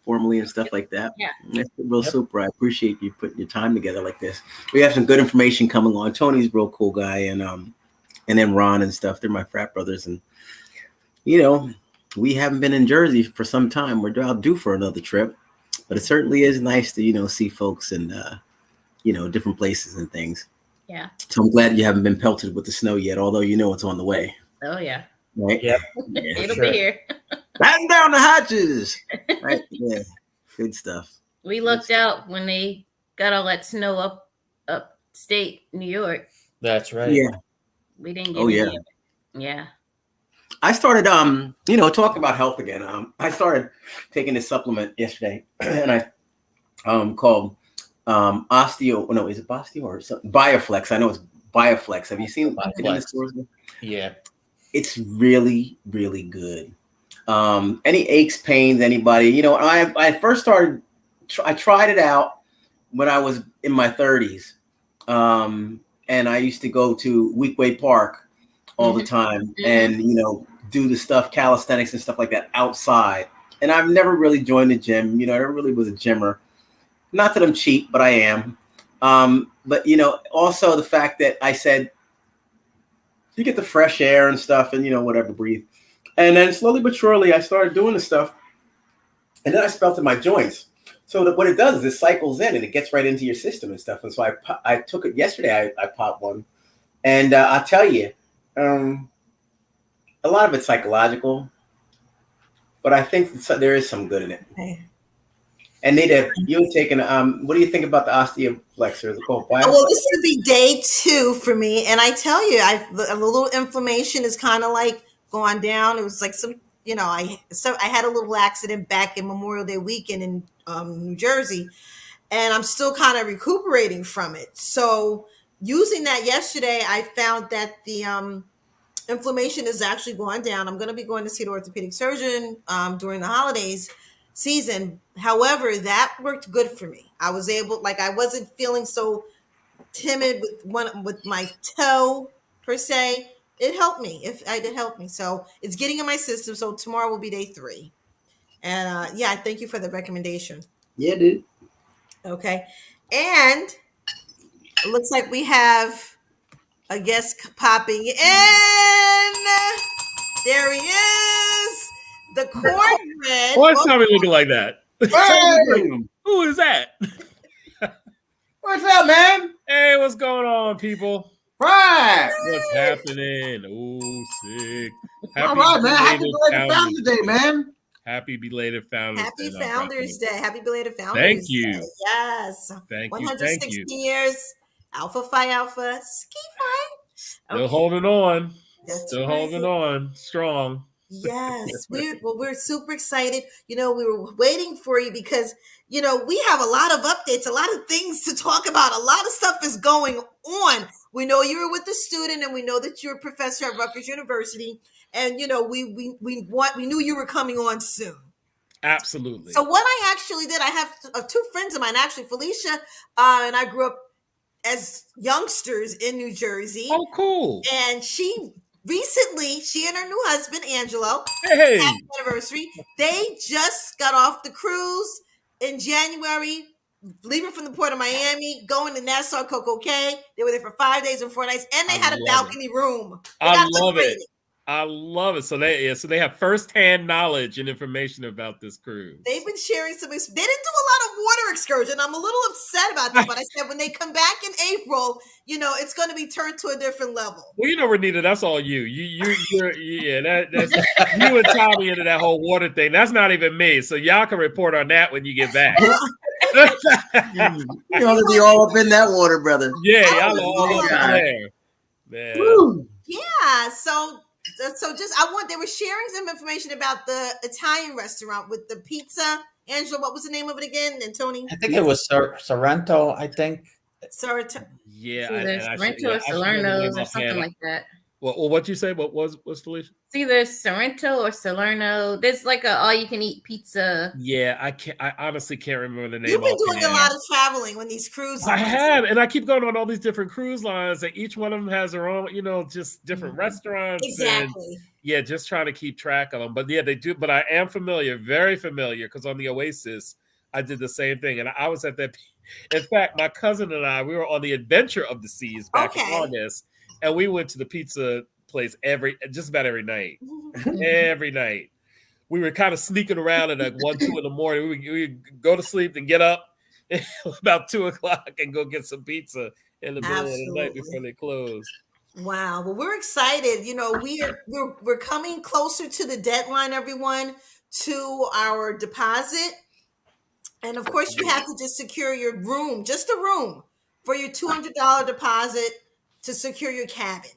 formally and stuff like that. Yeah. That's real Yep. super. I appreciate you putting your time together like this. We have some good information coming on. Tony's a real cool guy, and then Ron and stuff. They're my frat brothers, and we haven't been in Jersey for some time. We're out due for another trip, but it certainly is nice to see folks in different places and things. Yeah. So I'm glad you haven't been pelted with the snow yet, although it's on the way, Oh, yeah. right? Yep. Yeah. It'll sure. be here. Batten down the hatches, right? Yeah, good stuff. We lucked out when they got all that snow upstate New York. That's right. Yeah. We didn't get Oh any yeah. of it. Yeah. I started talking about health again. I started taking this supplement yesterday, and I called osteo. No, is it osteo or something? Bioflex? I know it's Bioflex. Have you seen it in the Bioflex. stores? Yeah. It's really, really good. Any aches, pains, anybody, I first I tried it out when I was in my 30s. And I used to go to Weekway Park all the time and, do the stuff, calisthenics and stuff like that outside. And I've never really joined the gym. I never really was a gymmer. Not that I'm cheap, but I am. But, also the fact that I said, you get the fresh air and stuff and, whatever, breathe. And then slowly but surely, I started doing the stuff. And then I felt in my joints. So what it does is it cycles in and it gets right into your system and stuff. And so I took it yesterday. I popped one. And I'll tell you, a lot of it's psychological. But I think there is some good in it. Okay. And Nita, you've taken, what do you think about the osteoflexor? Is it called Well, Bioflex? this would be day 2 for me, and I tell you, a little inflammation is kind of like gone down. It was like I had a little accident back in Memorial Day weekend in New Jersey, and I'm still kind of recuperating from it. So using that yesterday, I found that the inflammation is actually going down. I'm going to be going to see the orthopedic surgeon during the holidays season. However, that worked good for me. I was able, I wasn't feeling so timid with my toe per se. It helped me. If I did help me, so it's getting in my system. So tomorrow will be day 3, and yeah, thank you for the recommendation. Yeah, dude. Okay, and it looks like we have a guest popping in. There he is, the cornbread. Why is Tommy looking like that? Hey! Who is that? What's up, man? Hey, what's going on, people? Right. What's happening? Oh, sick. All right, man. Happy belated belated Founders Day, man. Happy belated Founders Happy Day. Founders Day. Happy belated Founders Thank you. Day. Yes. Thank you. 160 years. Alpha Phi Alpha. Ski Phi. Still holding on. That's Still right. holding on. Strong. Yes, we're super excited. We were waiting for you because we have a lot of updates, a lot of things to talk about. A lot of stuff is going on. We know you were with the student, and we know that you're a professor at Rutgers University, and we knew you were coming on soon. Absolutely. So what I actually did, I have 2 friends of mine, actually, Felicia, and I grew up as youngsters in New Jersey. Oh, cool. And she and her new husband, Angelo, Hey. happy anniversary. They just got off the cruise in January, leaving from the port of Miami, going to Nassau, Coco Cay. They were there for 5 days and 4 nights, and they had a balcony room. I love it. I love it. So they have firsthand knowledge and information about this cruise. They've been sharing some. They didn't do a lot of water excursion. I'm a little upset about that, but I said when they come back in April, it's going to be turned to a different level. Well, Renita, that's all you. That's you and Tommy into that whole water thing. That's not even me. So y'all can report on that when you get back. You're gonna be all up in that water, brother. Yeah, y'all are all up there. Man. Woo. Yeah, so they were sharing some information about the Italian restaurant with the pizza. Angela, what was the name of it again? And Tony? I think it was Sorrento, I think. Sorrento. Yeah. See, there's Sorrento or Salerno's or something like that. Well, what'd you say? What was Felicia? See, there's Sorrento or Salerno. There's like a all-you-can-eat pizza. Yeah, I honestly can't remember the name. You've been doing a lot of traveling on these cruises. I have, and I keep going on all these different cruise lines, and each one of them has their own, just different restaurants. Exactly. And, just trying to keep track of them. But yeah, they do. But I am familiar, very familiar, because on the Oasis, I did the same thing, and I was at that. In fact, my cousin and I, we were on the Adventure of the Seas back in August. And we went to the pizza place just about every night. Every night. We were kind of sneaking around at like 1, 2 in the morning. We would go to sleep and get up about 2 o'clock and go get some pizza in the middle of the night before they closed. Wow. Well, we're excited. We're coming closer to the deadline, everyone, to our deposit. And of course, you have to just secure your room, just a room, for your $200 deposit to secure your cabin.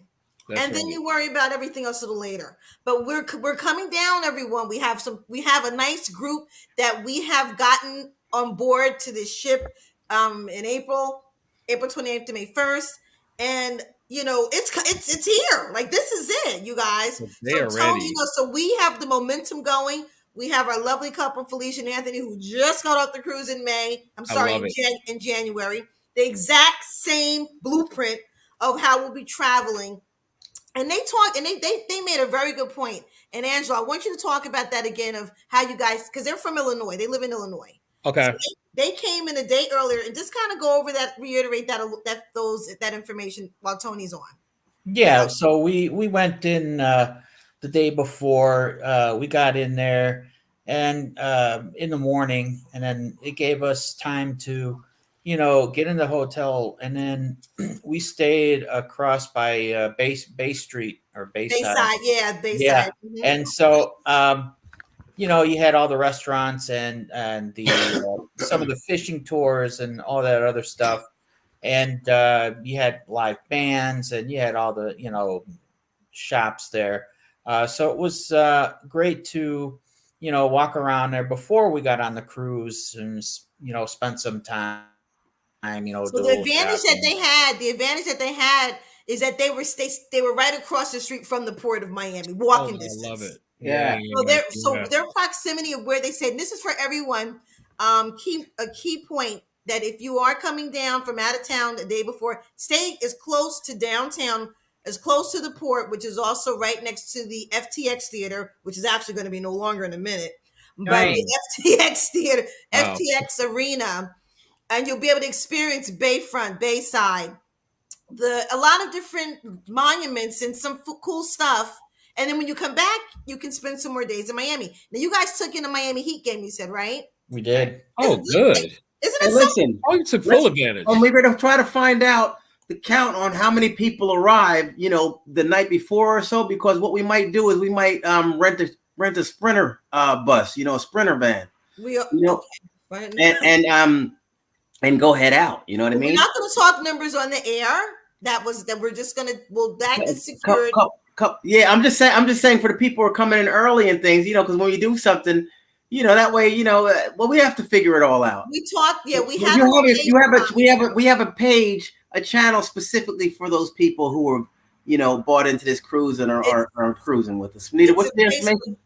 Then you worry about everything else a little later. But we're coming down, everyone. We have a nice group that we have gotten on board to this ship in April 28th to May 1st. And it's here. Like, this is it, you guys. They're ready. So we have the momentum going. We have our lovely couple, Felicia and Anthony, who just got off the cruise in in January. The exact same blueprint of how we'll be traveling. And they made a very good point. And Angela, I want you to talk about that again, of how you guys, because they're from Illinois. They live in Illinois. Okay. So they came in a day earlier, and just kind of go over that, reiterate that information while Tony's on. Yeah. So we went in the day before. We got in there and in the morning, and then it gave us time to get in the hotel, and then we stayed across by Bay Street or Bayside. Bayside. Yeah. Mm-hmm. And so, you had all the restaurants and the some of the fishing tours and all that other stuff, and you had live bands and you had all the shops there. So it was great to walk around there before we got on the cruise and spend some time. So the advantage that they had is that they were right across the street from the port of Miami, walking distance. I love it. Yeah. So their proximity of where they said, and this is for everyone. A key point that if you are coming down from out of town the day before, stay as close to downtown, as close to the port, which is also right next to the FTX Theater, which is actually going to be no longer in a minute. But Right. the FTX Theater, Wow. FTX Arena, and you'll be able to experience Bayfront, Bayside, a lot of different monuments and some cool stuff. And then when you come back, you can spend some more days in Miami. Now, you guys took in a Miami Heat game, you said, right? We did. Oh, good. Isn't it Hey, something? listen, Oh, you took full advantage. we're going to try to find out the count on how many people arrive, you know, the night before or so, because what we might do is we might rent a Sprinter bus, you know, a Sprinter van, We are, you know, okay. and go head out. You know what I We're mean? not going to talk numbers on the air. That we're just going to, that is secured. Yeah, I'm just saying for the people who are coming in early and things, you know, because when you do something, you know, that way, you know, well, we have to figure it all out. We talked, yeah, we You had have a page, a channel specifically for those people who are, you know, bought into this cruise and are cruising with us. Nita, what's the information?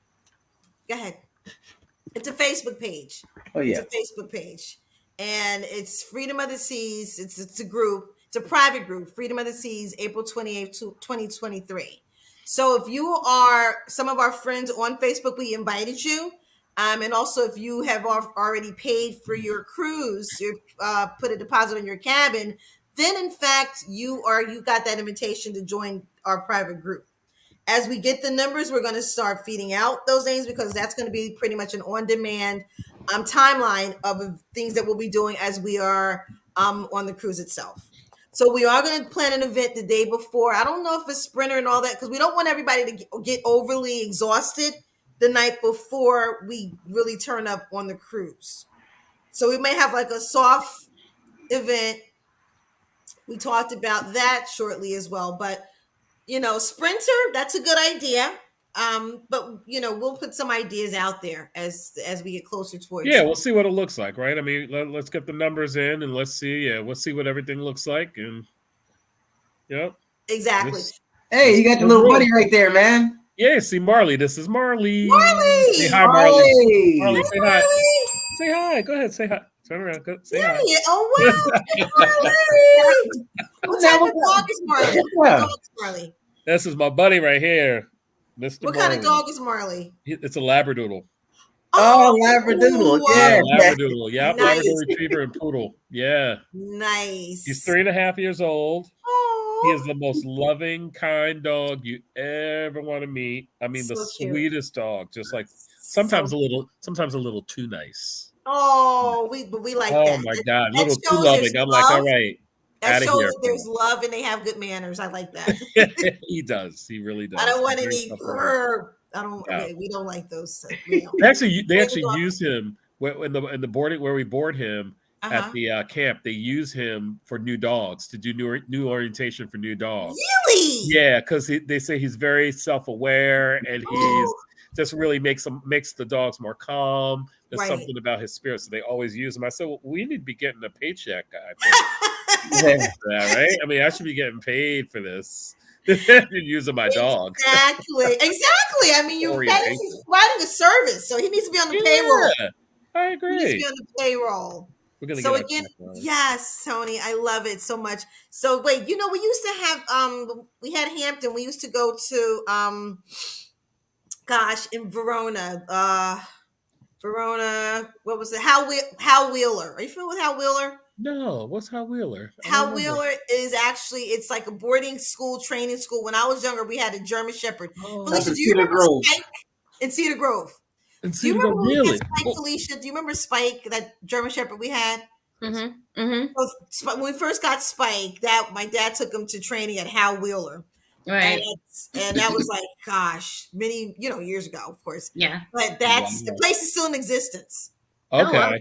Go ahead. It's a Facebook page. Oh yeah, it's a Facebook page, and it's Freedom of the Seas. It's a group. It's a private group. Freedom of the Seas, April 28th, 2023. So if you are some of our friends on Facebook, we invited you. And also, if you have already paid for your cruise, you put a deposit on your cabin, then in fact you got that invitation to join our private group. As we get the numbers, we're going to start feeding out those names, because that's going to be pretty much an on-demand timeline of things that we'll be doing as we are on the cruise itself. So we are going to plan an event the day before. I don't know if it's Sprinter and all that, because we don't want everybody to get overly exhausted the night before we really turn up on the cruise. So we may have like a soft event. We talked about that shortly as well. But, you know, Sprinter, that's a good idea. But, you know, we'll put some ideas out there as we get closer towards. Yeah, we'll see what it looks like, right? I mean, let's get the numbers in and let's see. Yeah, we'll see what everything looks like. And, yep. Exactly. Hey, you got the little buddy right there, man. Yeah, see Marley. This is Marley. Marley! Say hi, Marley. Hey. Marley, say hi. Marley! Say hi. Go ahead, say hi. Turn around. Go, say hi. Yeah. Oh, wow. Marley! What type of dog is Marley? What dog is Marley? This is my buddy right here, Mr. What Marley. kind of dog is Marley? It's a Labradoodle. Oh, Labradoodle. Yeah. Labradoodle. Yeah, Nice. Labrador Retriever and Poodle. Yeah. Nice. He's 3.5 years old. Oh, He is the most loving, kind dog you ever want to meet. I mean, So the cute. sweetest dog. Just like sometimes a little too nice. Oh, we like Oh that. my That- God, a that little too shows loving. there's I'm like, love. all right, That out of shows here. that there's love and they have good manners. I like that. He does. He really does. I don't want He's any. very self-aware. I don't. Yeah. Okay, we don't like those. We don't. They actually use him in the boarding where we board him Uh-huh. at the camp. They use him for new dogs to do new orientation for new dogs. Really? Yeah, because they say he's very self-aware and he's just really makes the dogs more calm. There's Right. something about his spirit, so they always use him. I said, well, we need to be getting a paycheck, I think. Yeah, right? I mean, I should be getting paid for this. Using my dog. Exactly. I mean, he's providing a service, so he needs to be on the payroll. Yeah, I agree. He needs to be on the payroll. We're gonna So get again, yes, Tony, I love it so much. So wait, you know, we used to have we had Hampton. We used to go to in Verona. What was it? Hal Wheeler. Are you familiar with Hal Wheeler? No, what's Hal Wheeler? Hal Wheeler is actually, it's like a boarding school, training school. When I was younger, we had a German Shepherd. Oh, Felicia, do you remember Spike in Cedar Grove? in Do you Cedar remember Grove, when we had really? Spike, Felicia? Do you remember Spike, that German Shepherd we had? Mm-hmm. Mm-hmm. So, when we first got Spike, that my dad took him to training at Hal Wheeler. Right. And that was like, gosh, many, years ago, of course. Yeah. But the place is still in existence. Okay. wow.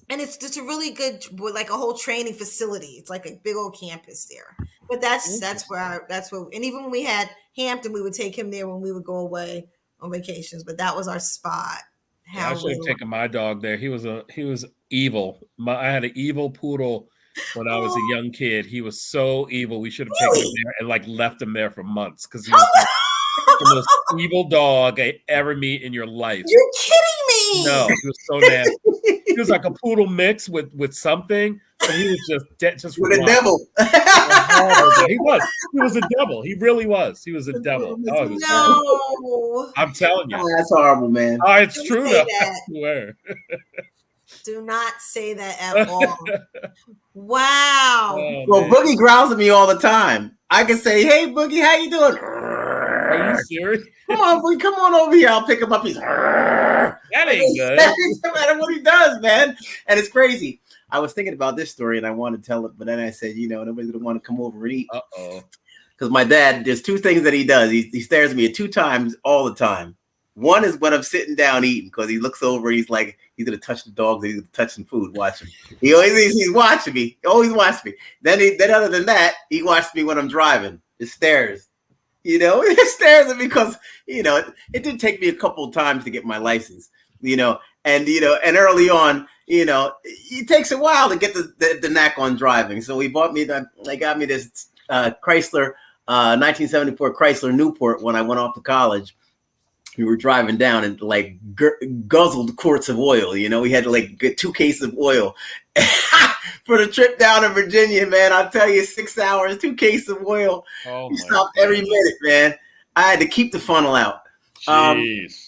And it's just a really good, like a whole training facility. It's like a big old campus there. But that's where, and even when we had Hampton, we would take him there when we would go away on vacations. But that was our spot. I should have taken my dog there. He was evil. I had an evil poodle when I was a young kid. He was so evil. We should have taken him there and like left him there for months because he was the most evil dog I ever meet in your life. You're kidding No, he was so nasty. He was like a poodle mix with something, but he was just With a rough. devil. He was. He was a devil. He really was. He was a devil. Oh, it was horrible. No. I'm telling you. Oh, that's horrible, man. Oh, it's Don't true say though. that. I swear. Do not say that at all. Wow. Oh, Well, man. Boogie growls at me all the time. I can say, "Hey, Boogie, how you doing?" Are you serious? Come on, Boogie, come on over here. I'll pick him up. He's That ain't good. no matter what he does, man. And it's crazy. I was thinking about this story and I wanted to tell it, but then I said, nobody's gonna want to come over and eat. Uh-oh. Because my dad, there's two things that he does. He stares at me 2 times all the time. One is when I'm sitting down eating, because he looks over, he's like, he's gonna touch the dogs, he's gonna touch some food, watch him. He's watching me. He always watches me. Then other than that, he watches me when I'm driving. It stares. He stares at me because it did take me a couple of times to get my license, and early on, it takes a while to get the knack on driving. So they got me this Chrysler 1974 Chrysler Newport when I went off to college. We were driving down and like guzzled quarts of oil. We had to like get 2 cases of oil for the trip down to Virginia, man. I'll tell you, 6 hours, 2 cases of oil. Oh, You stop every minute, man. I had to keep the funnel out. Jeez.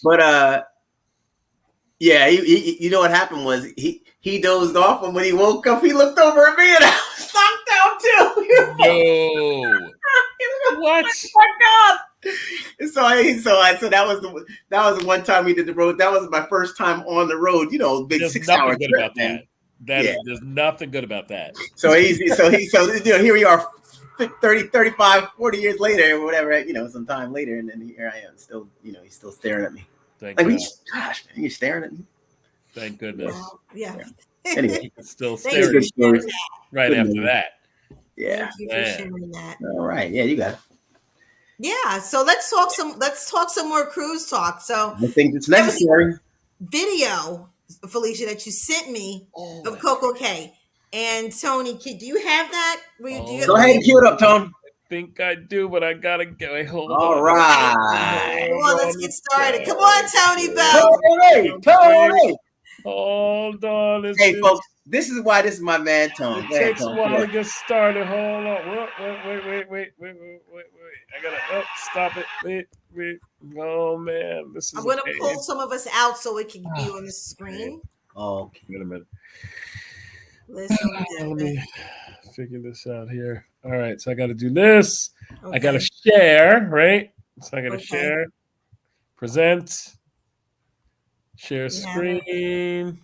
Yeah, you know what happened was he dozed off, and when he woke up, he looked over at me, and I was knocked out too. No. What? So that was the one time we did the road. That was my first time on the road. Big There's 6 nothing hour good trip, about man. that. There's nothing good about that. So here we are 30, 35, 40 years later or whatever, some time later, and then here I am still, he's still staring at me. Thank Like, God. gosh, man, you're staring at me. Thank goodness. Wow. Yeah. Anyway, It's still Thank you staring for sharing that. right Good after news. that. yeah. Thank you for Man. sharing that. All right, yeah, you got it. Yeah. So let's talk some more cruise talk. So I think it's necessary. video, Felicia, that you sent me Oh, of Coco K and Tony. Do you have that? Do you Go ahead and cue it up, Tone. I think I do, but I gotta go. Wait, hold All on. right. Come on, let's get started. Come on, Tony Bell. Tony. Hold on. Hey, folks, this is why this is my man, Tone. It Go ahead, takes a Tone. while to get started. Hold on. Wait. I gotta stop it. Wait. Oh man, this is. I'm gonna pull some of us out so it can be on the screen. Oh, okay. Wait a minute. Listen, Let me figure this out here. All right, so I got to do this. okay. I got to share, right? So I got to Okay. share, present, share Yeah. screen,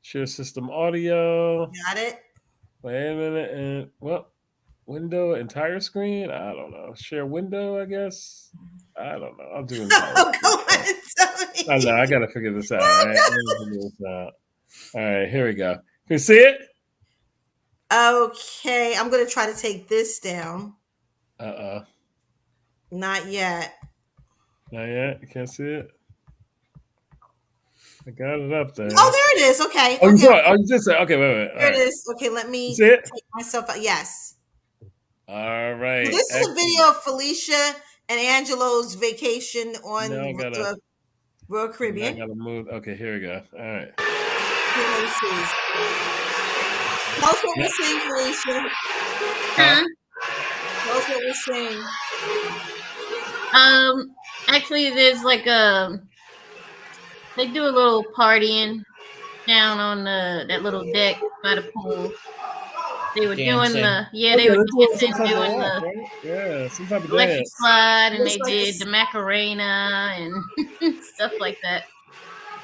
share system audio. Got it. Wait a minute, and window, entire screen. I don't know. Share window, I guess. I don't know. I'm doing. Oh, go on, Tony. I know. I got to figure this out. All right. Let me figure this out. All right, here we go. Can you see it? Okay, I'm gonna try to take this down. Not yet. Not yet. You can't see it. I got it up there. Oh, there it is. Okay. Oh, you Okay. saw it. Oh, you just said. Okay, wait. All There right. it is. Okay, let me You see it? take myself out. Yes. All right. So this is a video of Felicia and Angelo's vacation on Now I gotta- the Royal I Caribbean. gotta move. Okay, here we go. All right. Here, let me see. Tell us what we're seeing, Felicia. Huh? Tell us what we're seeing. Actually, there's like they do a little partying down on that little deck by the pool. They were Dancing. doing they Okay, were they're doing some dancing, type of doing walk, the right? Yeah, some type of electric dance. slide, and Looks they like did it's- the Macarena and stuff like that,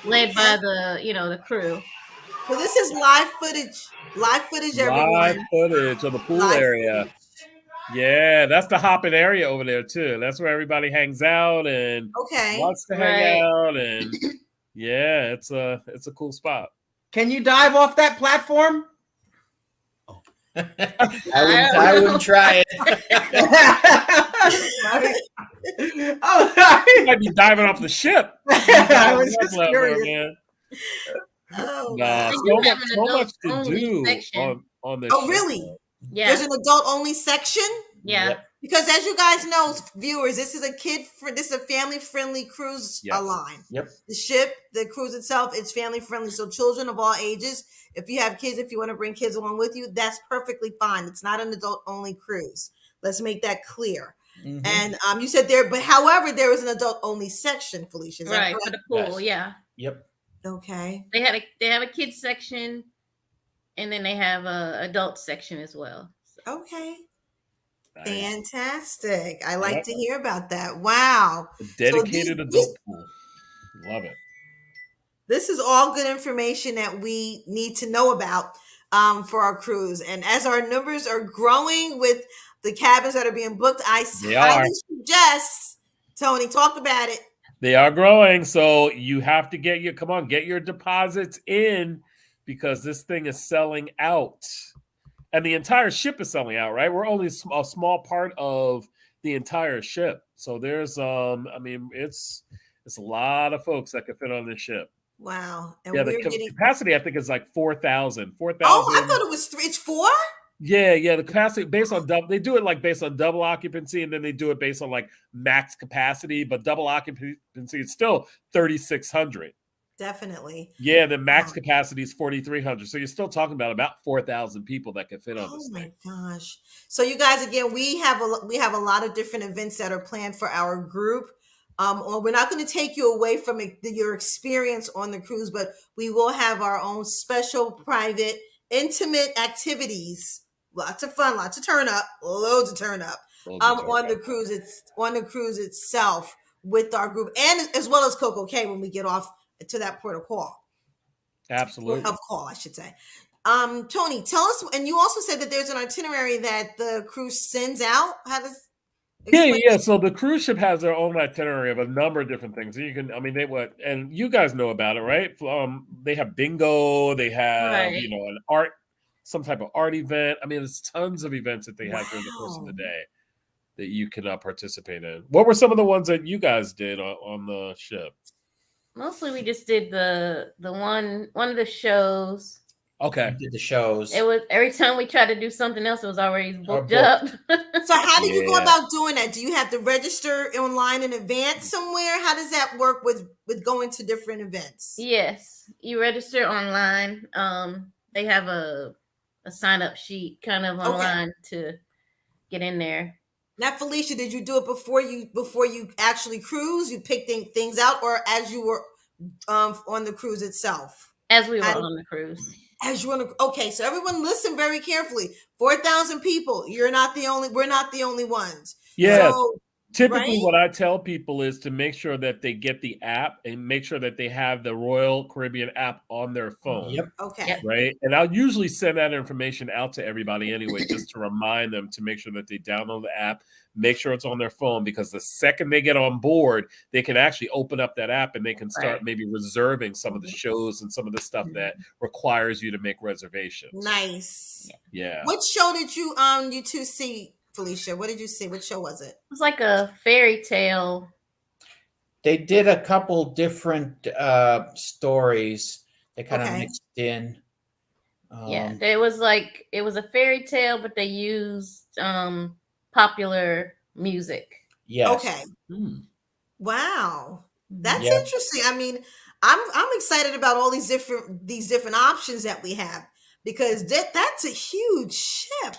led by the crew. So this is live footage. Live footage, everyone. Live footage of the pool Live area. footage. Yeah, that's the hopping area over there too. That's where everybody hangs out and Okay. wants to hang out, and yeah, it's a cool spot. Can you dive off that platform? I wouldn't try it. Oh, You might be diving off the ship. I was That just level, curious. man. Oh, Nah, They so do much, have an so much to adult-only do section. on this. Oh, ship. really? Yeah, There's an adult only section? yeah. Yep. Because as you guys know, viewers, this is a family friendly cruise Yes. line. Yep. The ship, the cruise itself, it's family friendly. So children of all ages, if you have kids, if you want to bring kids along with you, that's perfectly fine. It's not an adult only cruise. Let's make that clear. Mhm. And you said there, but however, there is an adult only section, Felicia. Is that Right, correct? for the pool, Yes. yeah. Yep. Okay. They have a kids section, and then they have a adult section as well. So, Okay. Nice. Fantastic. I like Yep. to hear about that. Wow. A dedicated adult pool. Love it. This is all good information that we need to know about for our cruise. And as our numbers are growing with the cabins that are being booked, I They highly are. suggest, Tony, talk about it. They are growing, so you have to get your deposits in because this thing is selling out. And the entire ship is selling out, right? We're only a small part of the entire ship. So there's it's a lot of folks that can fit on this ship. Wow. And Yeah, we're the getting capacity I think is like 4,000. Oh, I thought it was 3. It's 4? Yeah, the capacity based on double. They do it like based on double occupancy, and then they do it based on like max capacity. But double occupancy is still 3,600. Definitely. Yeah, the max Wow. capacity is 4,300. So you're still talking about 4,000 people that can fit on this Oh my thing. gosh. So you guys, again, we have a lot of different events that are planned for our group. Or we're not going to take you away from your experience on the cruise, but we will have our own special, private, intimate activities. Lots of fun, lots of turn up, loads of turn up. On the cruise, itself with our group, and as well as Coco K when we get off to that port of call. Absolutely. Port of call, I should say. Tony, tell us, and you also said that there's an itinerary that the cruise sends out. How does Yeah. So the cruise ship has their own itinerary of a number of different things. And you guys know about it, right? They have bingo. They have, Right. some type of art event. I mean, there's tons of events that they have during the course of the Wow. day that you can participate in. What were some of the ones that you guys did on the ship? Mostly we just did the one of the shows. Okay. We did the shows. It was every time we tried to do something else, it was already booked booked. up. So how do you go Yeah. about doing that? Do you have to register online in advance somewhere? How does that work with going to different events? Yes, you register online. They have a sign up sheet kind of online to get in there. Now, Felicia, did you do it before you actually cruise? You picked things out, or as you were on the cruise itself? As we were on the cruise. As you want to, okay, so everyone listen very carefully. 4,000 people. We're not the only ones. Yeah. So, Typically, right? what I tell people is to make sure that they get the app and make sure that they have the Royal Caribbean app on their phone. Yep. Okay. Yep. Right. And I'll usually send that information out to everybody anyway, just to remind them to make sure that they download the app, make sure it's on their phone, because the second they get on board, they can actually open up that app and they can start maybe reserving some of the shows and some of the stuff that requires you to make reservations. Nice. Yeah. What show did you two see, Felicia? What did you see? What show was it? It was like a fairy tale. They did a couple different stories. They kind of Okay. mixed in. It was a fairy tale, but they used popular music. Yes. Okay. Hmm. Wow. That's Yeah. interesting. I mean, I'm excited about all these different options that we have, because that's a huge ship.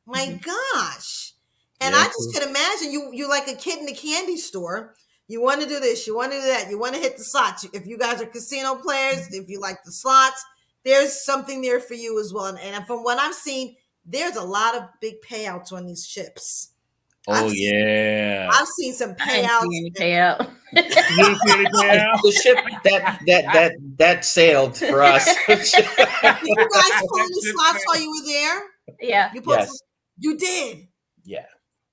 My gosh. And Yeah, I just can imagine you're like a kid in a candy store. You want to do this, you want to do that, you want to hit the slots. If you guys are casino players, if you like the slots, there's something there for you as well. And from what I've seen, there's a lot of big payouts on these ships. Oh, yeah. I've seen some I payouts. didn't see any payout. You didn't see any payout? The ship that sailed for us. Did you guys pull any slots while you were there? Yeah. You pulled Yes. You did. Yeah.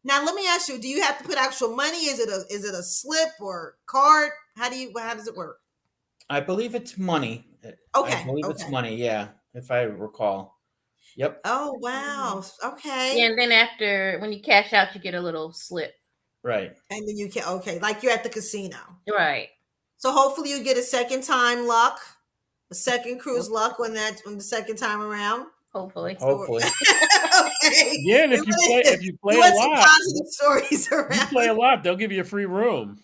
Now let me ask you: do you have to put actual money? Is it a slip or card? How does it work? I believe it's money. Okay. I believe it's Okay. money. Yeah, if I recall. Yep. Oh wow. Okay. Yeah, and then when you cash out, you get a little slip. Right. And then you can like you're at the casino. Right. So hopefully you get a second time luck, a second cruise luck when the second time around. Hopefully. Hopefully. Okay. Yeah, and if you play You a want some lot, positive stories you around. play a lot, they'll give you a free room.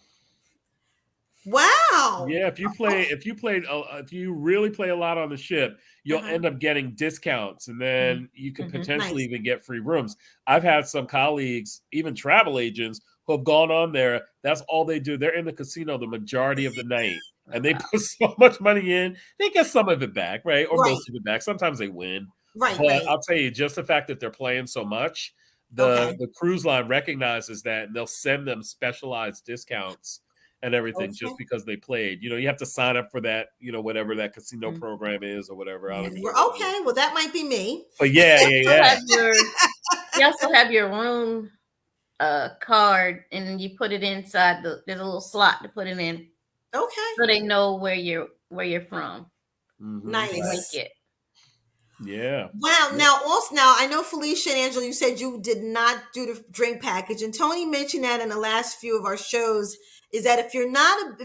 Wow. Yeah, if you really play a lot on the ship, you'll Uh-huh. end up getting discounts, and then you could potentially Nice. even get free rooms. I've had some colleagues, even travel agents, who have gone on there. That's all they do. They're in the casino the majority of the night, and they put so much money in, they get some of it back, right, or Right. most of it back. Sometimes they win, Right, but right. I'll tell you, just the fact that they're playing so much, Okay. the cruise line recognizes that, and they'll send them specialized discounts and everything just Okay. because they played. You have to sign up for that, whatever that casino program is or whatever. I don't even know what it is. Okay, well, that might be me. But yeah. You also have your room card, and you put it inside there's a little slot to put it in, Okay. so they know where you're from. Nice. They link it. Yeah. Wow. Now, I know Felicia and Angela, you said you did not do the drink package, and Tony mentioned that in the last few of our shows. Is that if you're not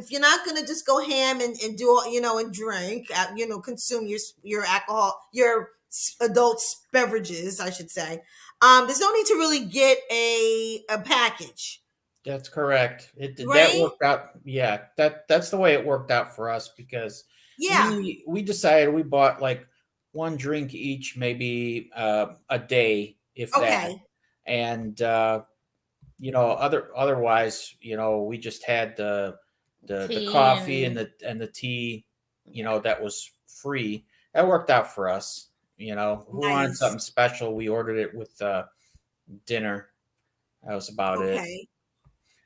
going to just go ham and do all, and drink, consume your alcohol, your adult beverages, I should say. There's no need to really get a package. That's correct. That Right? worked out. Yeah, that's the way it worked out for us because Yeah. we decided we bought like one drink each, maybe a day, if that. Okay. And otherwise, we just had the coffee and the tea, that was free. That worked out for us. Who wanted Nice. something special, we ordered it with dinner. That was about it. Okay.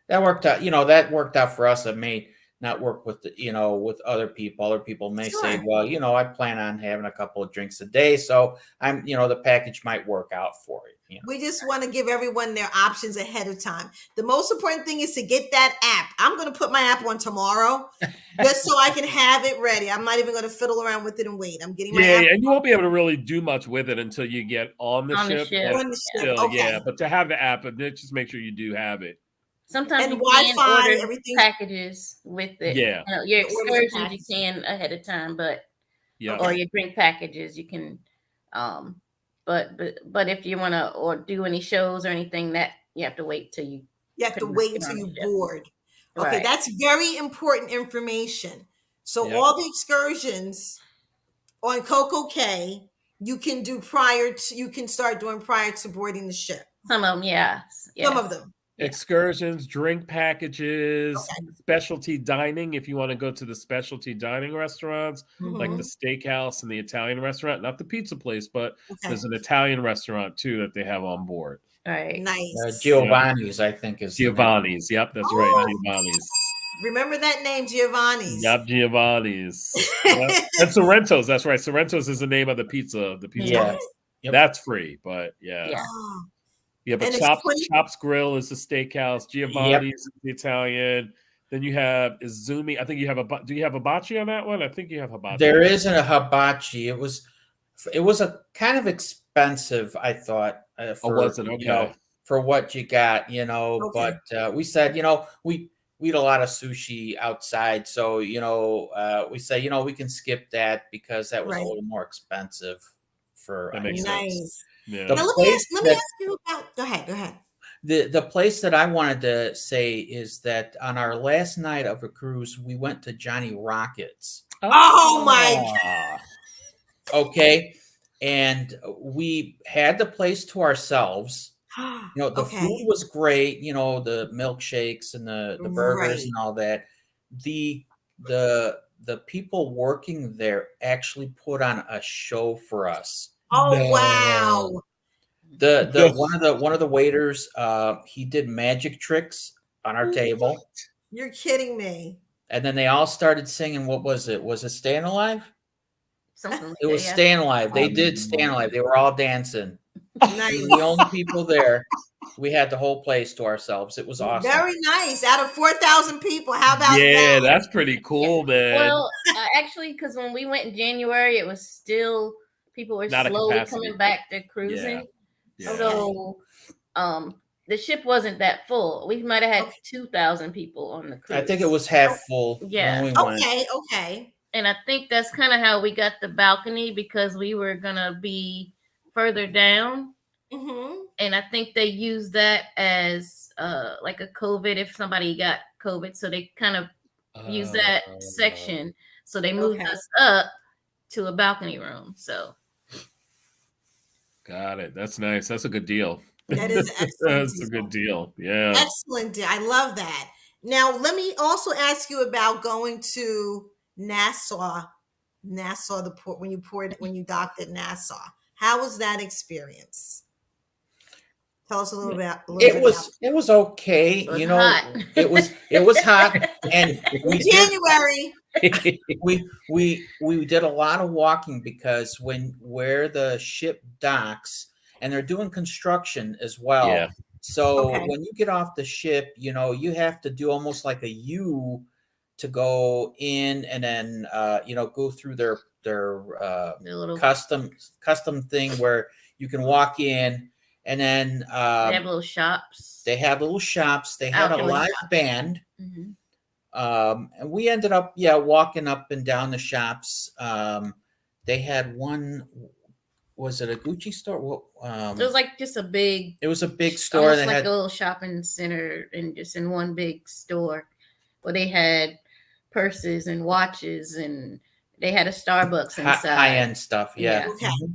That worked out. That worked out for us. It may not work with with other people. Other people may say, Sure. well, I plan on having a couple of drinks a day, so I'm, the package might work out for it. We just want to give everyone their options ahead of time. The most important thing is to get that app. I'm going to put my app on tomorrow just so I can have it ready. I'm not even going to fiddle around with it and wait. I'm getting my app. And you won't be able to really do much with it until you get on the ship. On the ship. Still, Okay. yeah. But to have the app, just make sure you do have it. Sometimes And you can Wi-Fi, order everything. packages with it. Yeah. Your Order the excursions you can ahead of time, but Yeah. or your drink packages you can. But if you want to or do any shows or anything, that you have to wait till you. You have to wait until you board. Okay, Right. that's very important information. So Yep. all the excursions on Coco Cay, you can start doing prior to boarding the ship. Some of them, yes. Some of them. Excursions, drink packages, specialty dining. If you want to go to the specialty dining restaurants, like the steakhouse and the Italian restaurant, not the pizza place, but there's an Italian restaurant too that they have on board. Right. Nice. Giovanni's, I think, is Giovanni's. Yep, that's right. Giovanni's. Remember that name, Giovanni's. Yep, Giovanni's. Yep. And Sorrento's. That's right. Sorrento's is the name of the pizza. The pizza. Yeah. Place. Yep. That's free, but yeah. Oh. Yeah, but And Chops Grill is the steakhouse. Giovanni's is the Italian. Then you have Izumi. I think you have do you have hibachi on that one? I think you have hibachi. There isn't a hibachi. It was a kind of expensive, I thought. Was it? Okay. For what you got, but we said, we eat a lot of sushi outside. So, we say, we can skip that because that was a little more expensive for that makes nice. sense. Yeah. Now, let me ask you about. Go ahead. The place that I wanted to say is that on our last night of a cruise, we went to Johnny Rockets. Oh my God! Okay, and we had the place to ourselves. The food was great. The milkshakes and the burgers and all that. The people working there actually put on a show for us. Oh wow! One of the waiters, he did magic tricks on our table. You're kidding me. And then they all started singing. What was it? Was it Staying Alive? Something. It was Staying Alive. They did Staying Alive. They were all dancing. Nice. We were the only people there. We had the whole place to ourselves. It was awesome. Very nice. Out of 4,000 people, how about that? Yeah, that's pretty cool, man. Well, actually, because when we went in January, it was still people were Not slowly coming back to cruising. Yeah. So, the ship wasn't that full. We might have had 2,000 people on the cruise. I think it was half full. Yeah. When we went. Okay. And I think that's kind of how we got the balcony, because we were gonna be further down. Mm-hmm. And I think they use that as like a COVID if somebody got COVID. So they kind of use that section. So they moved Okay. us up to a balcony room. So Got it. That's nice. That's a good deal. That is an excellent That's a deal. good deal. Yeah. Excellent deal. I love that. Now, let me also ask you about going to Nassau, the port when you docked at Nassau. How was that experience? Tell us a little bit. It was okay. it was You know, hot. it was hot, and we did January. we did a lot of walking because where the ship docks, and they're doing construction as well. Yeah. So Okay. when you get off the ship, you know, you have to do almost like a U to go in, and then go through their The little, custom thing where you can walk in, and then they have little shops. they have little shops. They had a Outdoor live shops. band. Mhm. And we ended up, walking up and down the shops. They had one, was it a Gucci store? What? It was like just a big, It was a big store almost that like had a little shopping center, and just in one big store where they had purses and watches, and they had a Starbucks inside. high end stuff. Yeah. Yeah. Okay. Mhm.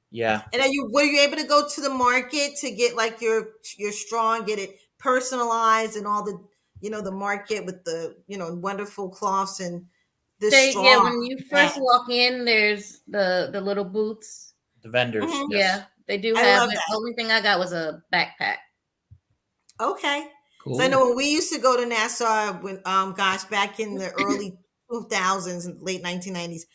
Yeah. And were you able to go to the market to get like your straw and get it personalized and all the the market with the wonderful cloths and the straw? When you first walk in, there's the little booths. The vendors. Mhm. Yes. Yeah, they do I have love it. that. The only thing I got was a backpack. Okay. Cool. So I know when we used to go to Nassau when back in the early 2000s and late 1990s,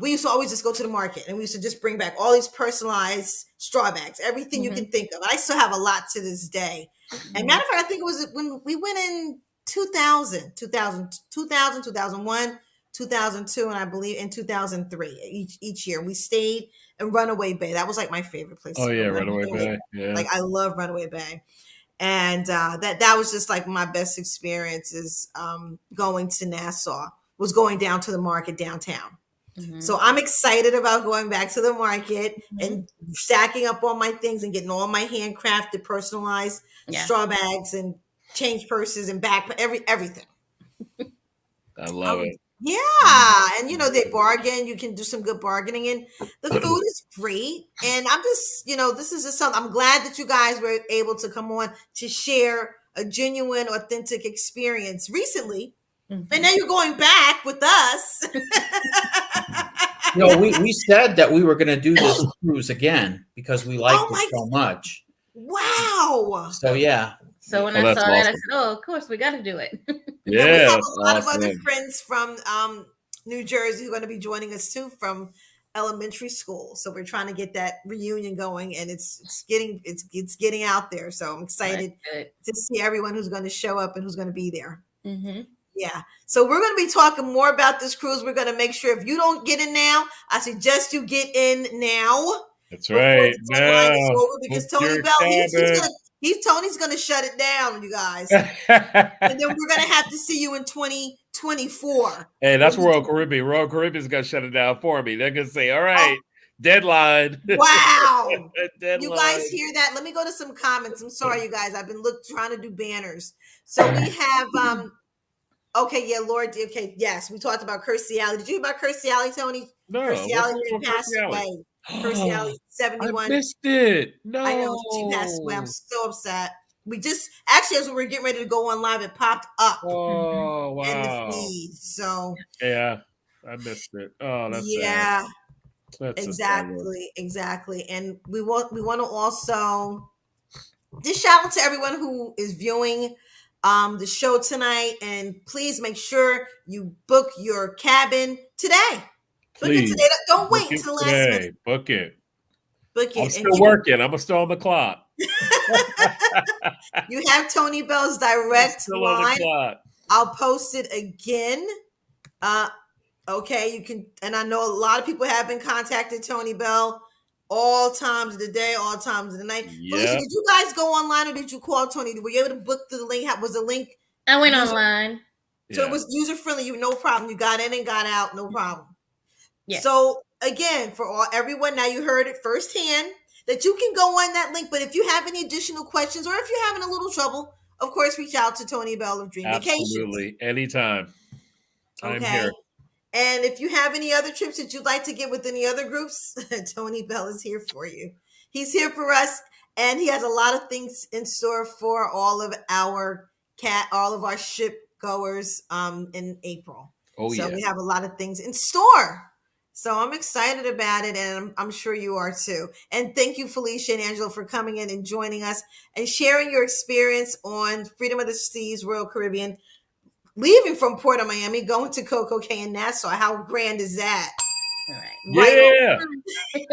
we used to always just go to the market and we used to just bring back all these personalized straw bags, everything you Mhm. can think of. I still have a lot to this day. And matter of fact, I think it was when we went in 2000, 2001, 2002, and I believe in 2003, each year. We stayed in Runaway Bay. That was like my favorite place Oh to go. yeah, Runaway Bay. Yeah. Like I love Runaway Bay. And that was just like my best experiences going to Nassau, was going down to the market downtown. Mhm. So I'm excited about going back to the market and stacking up all my things and getting all my handcrafted, personalized Yeah. straw bags and change purses and everything. I love it. Yeah, and they bargain. You can do some good bargaining, and the food is great. And I'm just, this is just something. I'm glad that you guys were able to come on to share a genuine, authentic experience recently. Mhm. And now you're going back with us. We said that we were going to do this cruise again because we liked it so much. Wow. So yeah. So when Oh, I that's saw that, I awesome. said, "Oh, of course, we got to do it." Yeah, we Yeah. have That's a lot of other awesome. friends from New Jersey who are going to be joining us too from elementary school. So we're trying to get that reunion going, and it's getting out there. So I'm excited to see everyone who's going to show up and who's going to be there. Mm-hmm. Yeah. So we're going to be talking more about this cruise. We're going to make sure if you don't get in now, I suggest you get in now. That's right. The deadline is Now, over, because book Tony your Bell, cabin. Tony's going to shut it down, you guys. And then we're going to have to see you in 2024. Hey, that's Royal Caribbean. Royal Caribbean's gonna shut it down for me. They're gonna say, "All right, deadline." Wow. Deadline. You guys hear that? Let me go to some comments. I'm sorry, you guys. I've been trying to do banners. So we have okay, yeah, Lord. Okay, yes, we talked about Kirstie Alley. Did you hear about Kirstie Alley, Tony? No, Kirstie what's Alley going on with passed Kirstie Alley? away. Kirstie Alley, 71. I missed it. No, I know she passed away. I'm so upset. We just actually, as we were getting ready to go on live, it popped up Oh in the wow. feed. So Yeah, I missed it. Oh, that's sad. yeah, That's a sad one. exactly. And we want to also just shout out to everyone who is viewing the show tonight, and please make sure you book your cabin today. Book it Please. today. Don't Book wait it until the last today. minute. Book it. Book it. I'm And still working. I'm still on the clock. you have Tony Bell's I'm direct still on the line. clock. I'll post it again. Okay, you can, and I know a lot of people have been contacted Tony Bell all times of the day, all times of the night. Felicia, Yep. did you guys go online or did you call Tony? Were you able to book the link? Was the link? I went online. So it was user friendly. No problem. You got in and got out. No problem. Yeah. So again, for everyone, now you heard it firsthand that you can go on that link. But if you have any additional questions or if you're having a little trouble, of course, reach out to Tony Bell of Dream Vacations. Absolutely. Anytime. I'm Okay. here. And if you have any other trips that you'd like to get with any other groups, Tony Bell is here for you. He's here for us, and he has a lot of things in store for all of our ship goers in April. Oh, so yeah. we have a lot of things in store. So I'm excited about it, and I'm sure you are too. And thank you, Felicia and Angela, for coming in and joining us and sharing your experience on Freedom of the Seas Royal Caribbean, leaving from Port of Miami, going to Coco Cay and Nassau. How grand is that? All right. Yeah.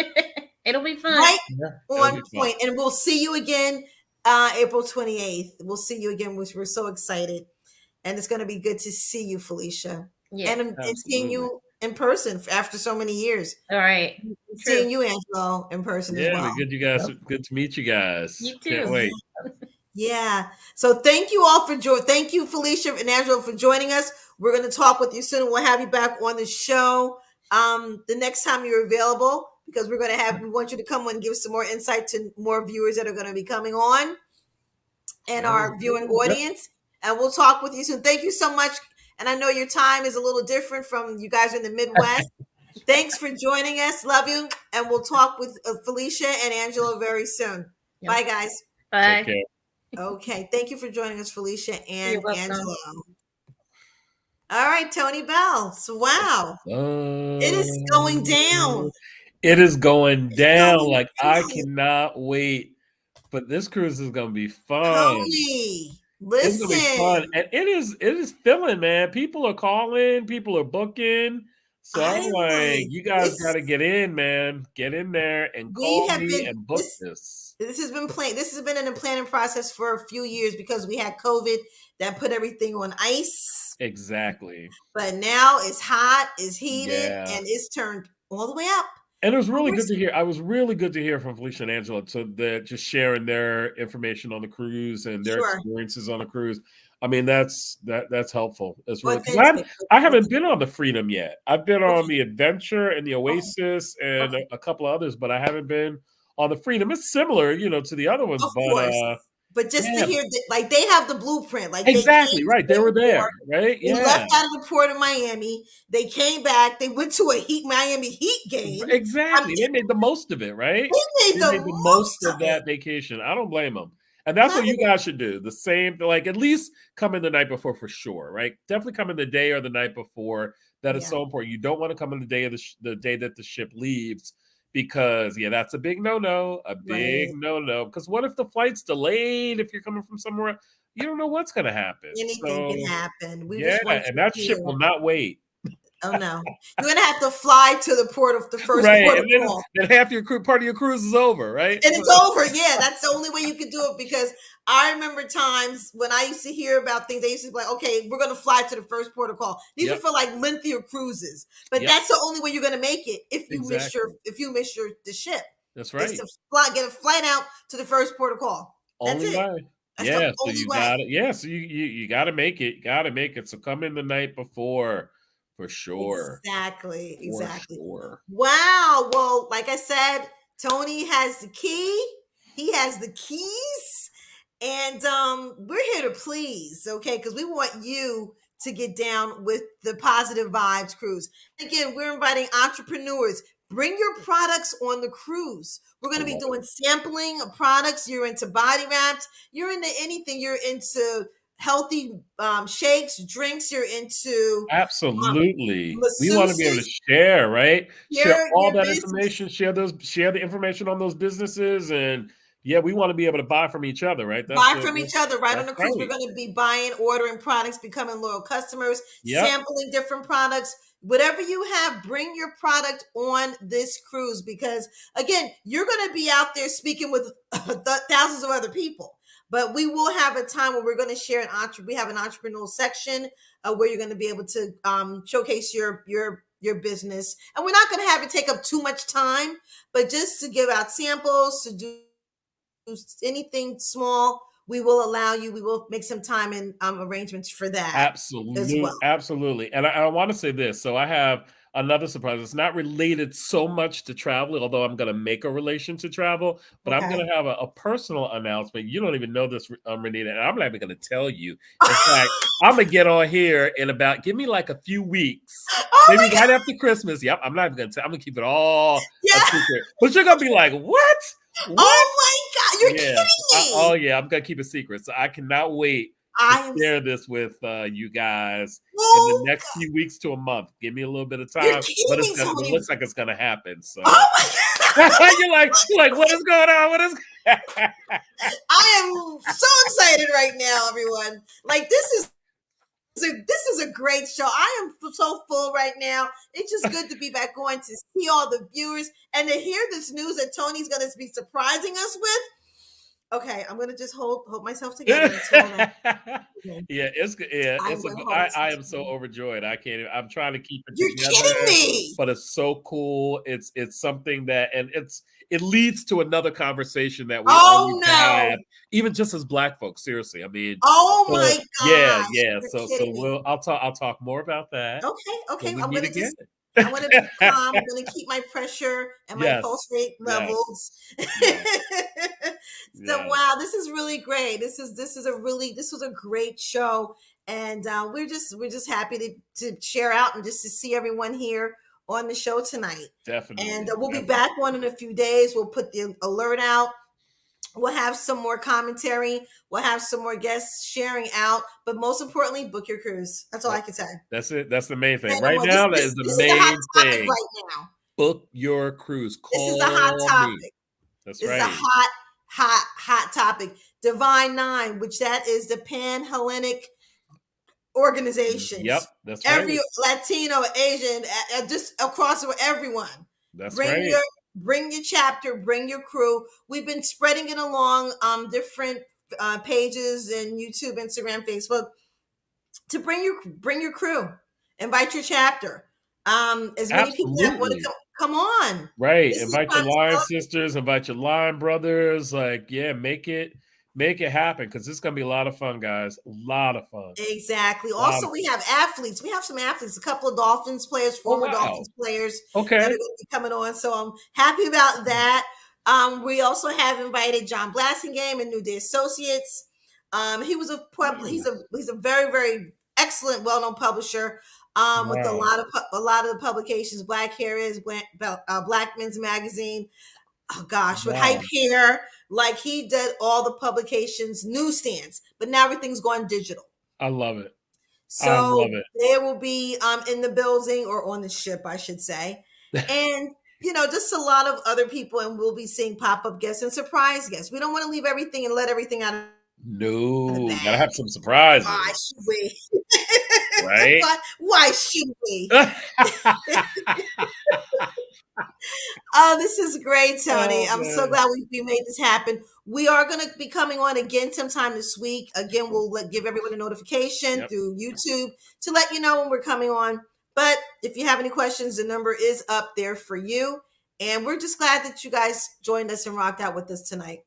It'll be fun. Right Yeah, on point. And we'll see you again April 28th. We'll see you again, which we're so excited. And it's going to be good to see you, Felicia. Yeah, and seeing you in person after so many years. all right. Seeing you, Angelo, in person as well. Yeah, good you guys. Good to meet you guys. You too. Can't wait. Yeah. So thank you all for joining. Thank you, Felicia and Angelo, for joining us. We're going to talk with you soon. We'll have you back on the show the next time you're available, because we want you to come on and give some more insight to more viewers that are going to be coming on and our viewing audience. And we'll talk with you soon. Thank you so much. And I know your time is a little different from you guys in the Midwest. Thanks for joining us. Love you. And we'll talk with Felicia and Angelo very soon. Yep. Bye, guys. Bye. Okay. Thank you for joining us, Felicia and Angelo. All right, Tony Bell. So, wow. It is going down. It is going down. Like, I cannot wait. But this cruise is going to be fun. Tony, listen. It's going to be fun. And it is filling, man. People are calling. People are booking. So I'm like, you guys got to get in, man. Get in there and call me and book this. This has been planned. This has been in the planning process for a few years because we had COVID that put everything on ice. Exactly. But now it's hot, it's heated, and it's turned all the way up. And it was really good to hear. I was really good to hear from Felicia and Angela. So they're just sharing their information on the cruise and their experiences on the cruise. I mean, that's helpful. It's really cool. I haven't been on the Freedom yet. I've been on the Adventure and the Oasis and a couple of others, but I haven't been on the Freedom. It's similar, to the other ones, but just to hear that, like, they have the blueprint, like exactly right. They were there, right? Yeah. They left out of the Port of Miami. They came back. They went to a Miami Heat game. Exactly. They made the most of it, right? They made the most of that vacation. I don't blame them. And that's what you guys should do. The same, like, at least come in the night before for sure, right? Definitely come in the day or the night before. That is so important. You don't want to come in the day of the day that the ship leaves, because that's a big no-no, no-no. Because what if the flight's delayed? If you're coming from somewhere, you don't know what's going to happen. Anything can happen. And that ship will not wait. Oh no! You're gonna have to fly to the port of the first port of call. Then half your part of your cruise is over, right? And it's over. Yeah, that's the only way you can do it, because I remember times when I used to hear about things. They used to be like, "Okay, we're gonna fly to the first port of call." These are for like lengthier cruises, but that's the only way you're gonna make it if you miss the ship. That's right. Is to get a flight out to the first port of call. That's only it. way. That's so you got it. Yeah, so you got to make it. You got to make it. So come in the night before. For sure. Exactly. Sure. Wow. Well, like I said, Tony has the key. He has the keys. And we're here to please, okay? Because we want you to get down with the Positive Vibes Cruise. Again, we're inviting entrepreneurs. Bring your products on the cruise. We're going to be doing sampling of products. You're into body wraps. You're into anything. You're into healthy shakes, drinks. You're into absolutely. We want to be able to share, right? Share all that information. Share the information on those businesses, and we want to be able to buy from each other, right? Buy from each other, right? On the cruise, we're going to be buying, ordering products, becoming loyal customers, sampling different products. Whatever you have, bring your product on this cruise, because again, you're going to be out there speaking with thousands of other people. But we will have a time where we're going to share we have an entrepreneurial section where you're going to be able to showcase your business. And we're not going to have it take up too much time, but just to give out samples, to do anything small, we will allow you. We will make some time and arrangements for that. Absolutely. As well. Absolutely. And I want to say this. So I have another surprise. It's not related so much to travel, although I'm going to make a relation to travel, but I'm going Okay. to have a personal announcement. You don't even know this, Renita, and I'm not even going to tell you. In fact, I'm going to get on here in about, give me like a few weeks. Oh Maybe my God. right after Christmas. Yep, I'm not even going to tell. I'm going to keep it all Yeah. a secret. But you're going to be like, what? What? Oh my God. You're Yeah. kidding me. Oh, yeah. I'm going to keep it secret. So I cannot wait to I am. share this with you guys in the Oh, next few weeks to a month. Give me a little bit of you're time, kidding but me, it Tony. looks like it's going to happen. So Oh my God. you're like, what is going on? What is? I am so excited right now, everyone. Like this is a great show. I am so full right now. It's just good to be back on to see all the viewers and to hear this news that Tony's going to be surprising us with. Okay, I'm going to just hold myself together until Yeah, it's good. Yeah, I'm it's a. going to hold I myself am so together. overjoyed. I can't. I'm trying to keep it You're kidding together, me. but it's so cool. It's something that, and it leads to another conversation that we all Oh need to no. have, even just as Black folks. Seriously, I mean, Oh so my yeah, gosh. yeah. You're So kidding me. I'll talk more about that Okay. when we I'm meet gonna again. just I'm gonna be calm. I'm gonna keep my pressure and my pulse Yes, rate yes, levels. yes, So yes. wow, this is really great. This was a great show, and we're just happy to share out and just to see everyone here on the show tonight. And Definitely, we'll be definitely. back on in a few days. We'll put the alert out. We'll have some more commentary. We'll have some more guests sharing out. But most importantly, book your cruise. That's all I can say. That's it. That's the main Say thing. no Right more. This, now, that this, is the this is the hot main topic thing. right now. Book your cruise. This is the hot Call me. topic. That's This is a right. hot topic. Divine Nine, which that is the Pan Hellenic Yep, organizations. that's right. Every Latino, Asian, just across everyone. That's Bring right. your chapter, bring your crew. We've been spreading it along different pages and YouTube, Instagram, Facebook to bring your crew. Invite your chapter. As many people that want to Absolutely. come on. Right. This is Invite your time to line celebrate. sisters, invite your line brothers. Like, yeah, make it happen because it's gonna be a lot of fun, guys. A lot of fun. Exactly. A lot of Also, we have athletes. We have some athletes, a couple of Dolphins players, Oh former wow. Dolphins players that are Okay. going to be coming on. So I'm happy about that. We also have invited John Blassingame and New Day Associates. He was he's a very very excellent, well known publisher. With Wow. a lot of the publications, Black Hair is Black Men's Magazine. Oh gosh, with Hype Wow. Hair, like he did all the publications, newsstands, but now everything's gone digital. I love it. I love So it. they will be in the building or on the ship, I should say. And just a lot of other people, and we'll be seeing pop-up guests and surprise guests. We don't want to leave everything and let everything out of the No, gotta bag. have some Why surprises. should we? Right? why should we? Oh, this is great, Tony. Oh I'm so man. glad we made this happen. We are going to be coming on again sometime this week. Again, we'll give everyone a notification Yep. through YouTube to let you know when we're coming on. But if you have any questions, the number is up there for you. And we're just glad that you guys joined us and rocked out with us tonight.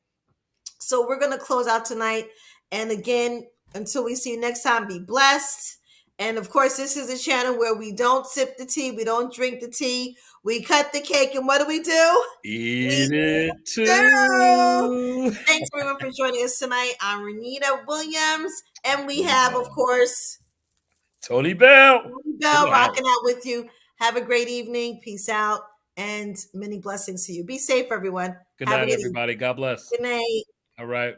So we're going to close out tonight. And again, until we see you next time, be blessed. And of course, this is a channel where we don't sip the tea, we don't drink the tea, we cut the cake, and what do? Eat We it do. too. Thanks everyone for joining us tonight. I'm Renita Williams, and we Tony have, of Bell. course, Tony Bell. Tony In Bell the house. rocking out with you. Have a great evening. Peace out, and many blessings to you. Be safe, everyone. Good Have a night, good evening. everybody. God bless. Good night. All right.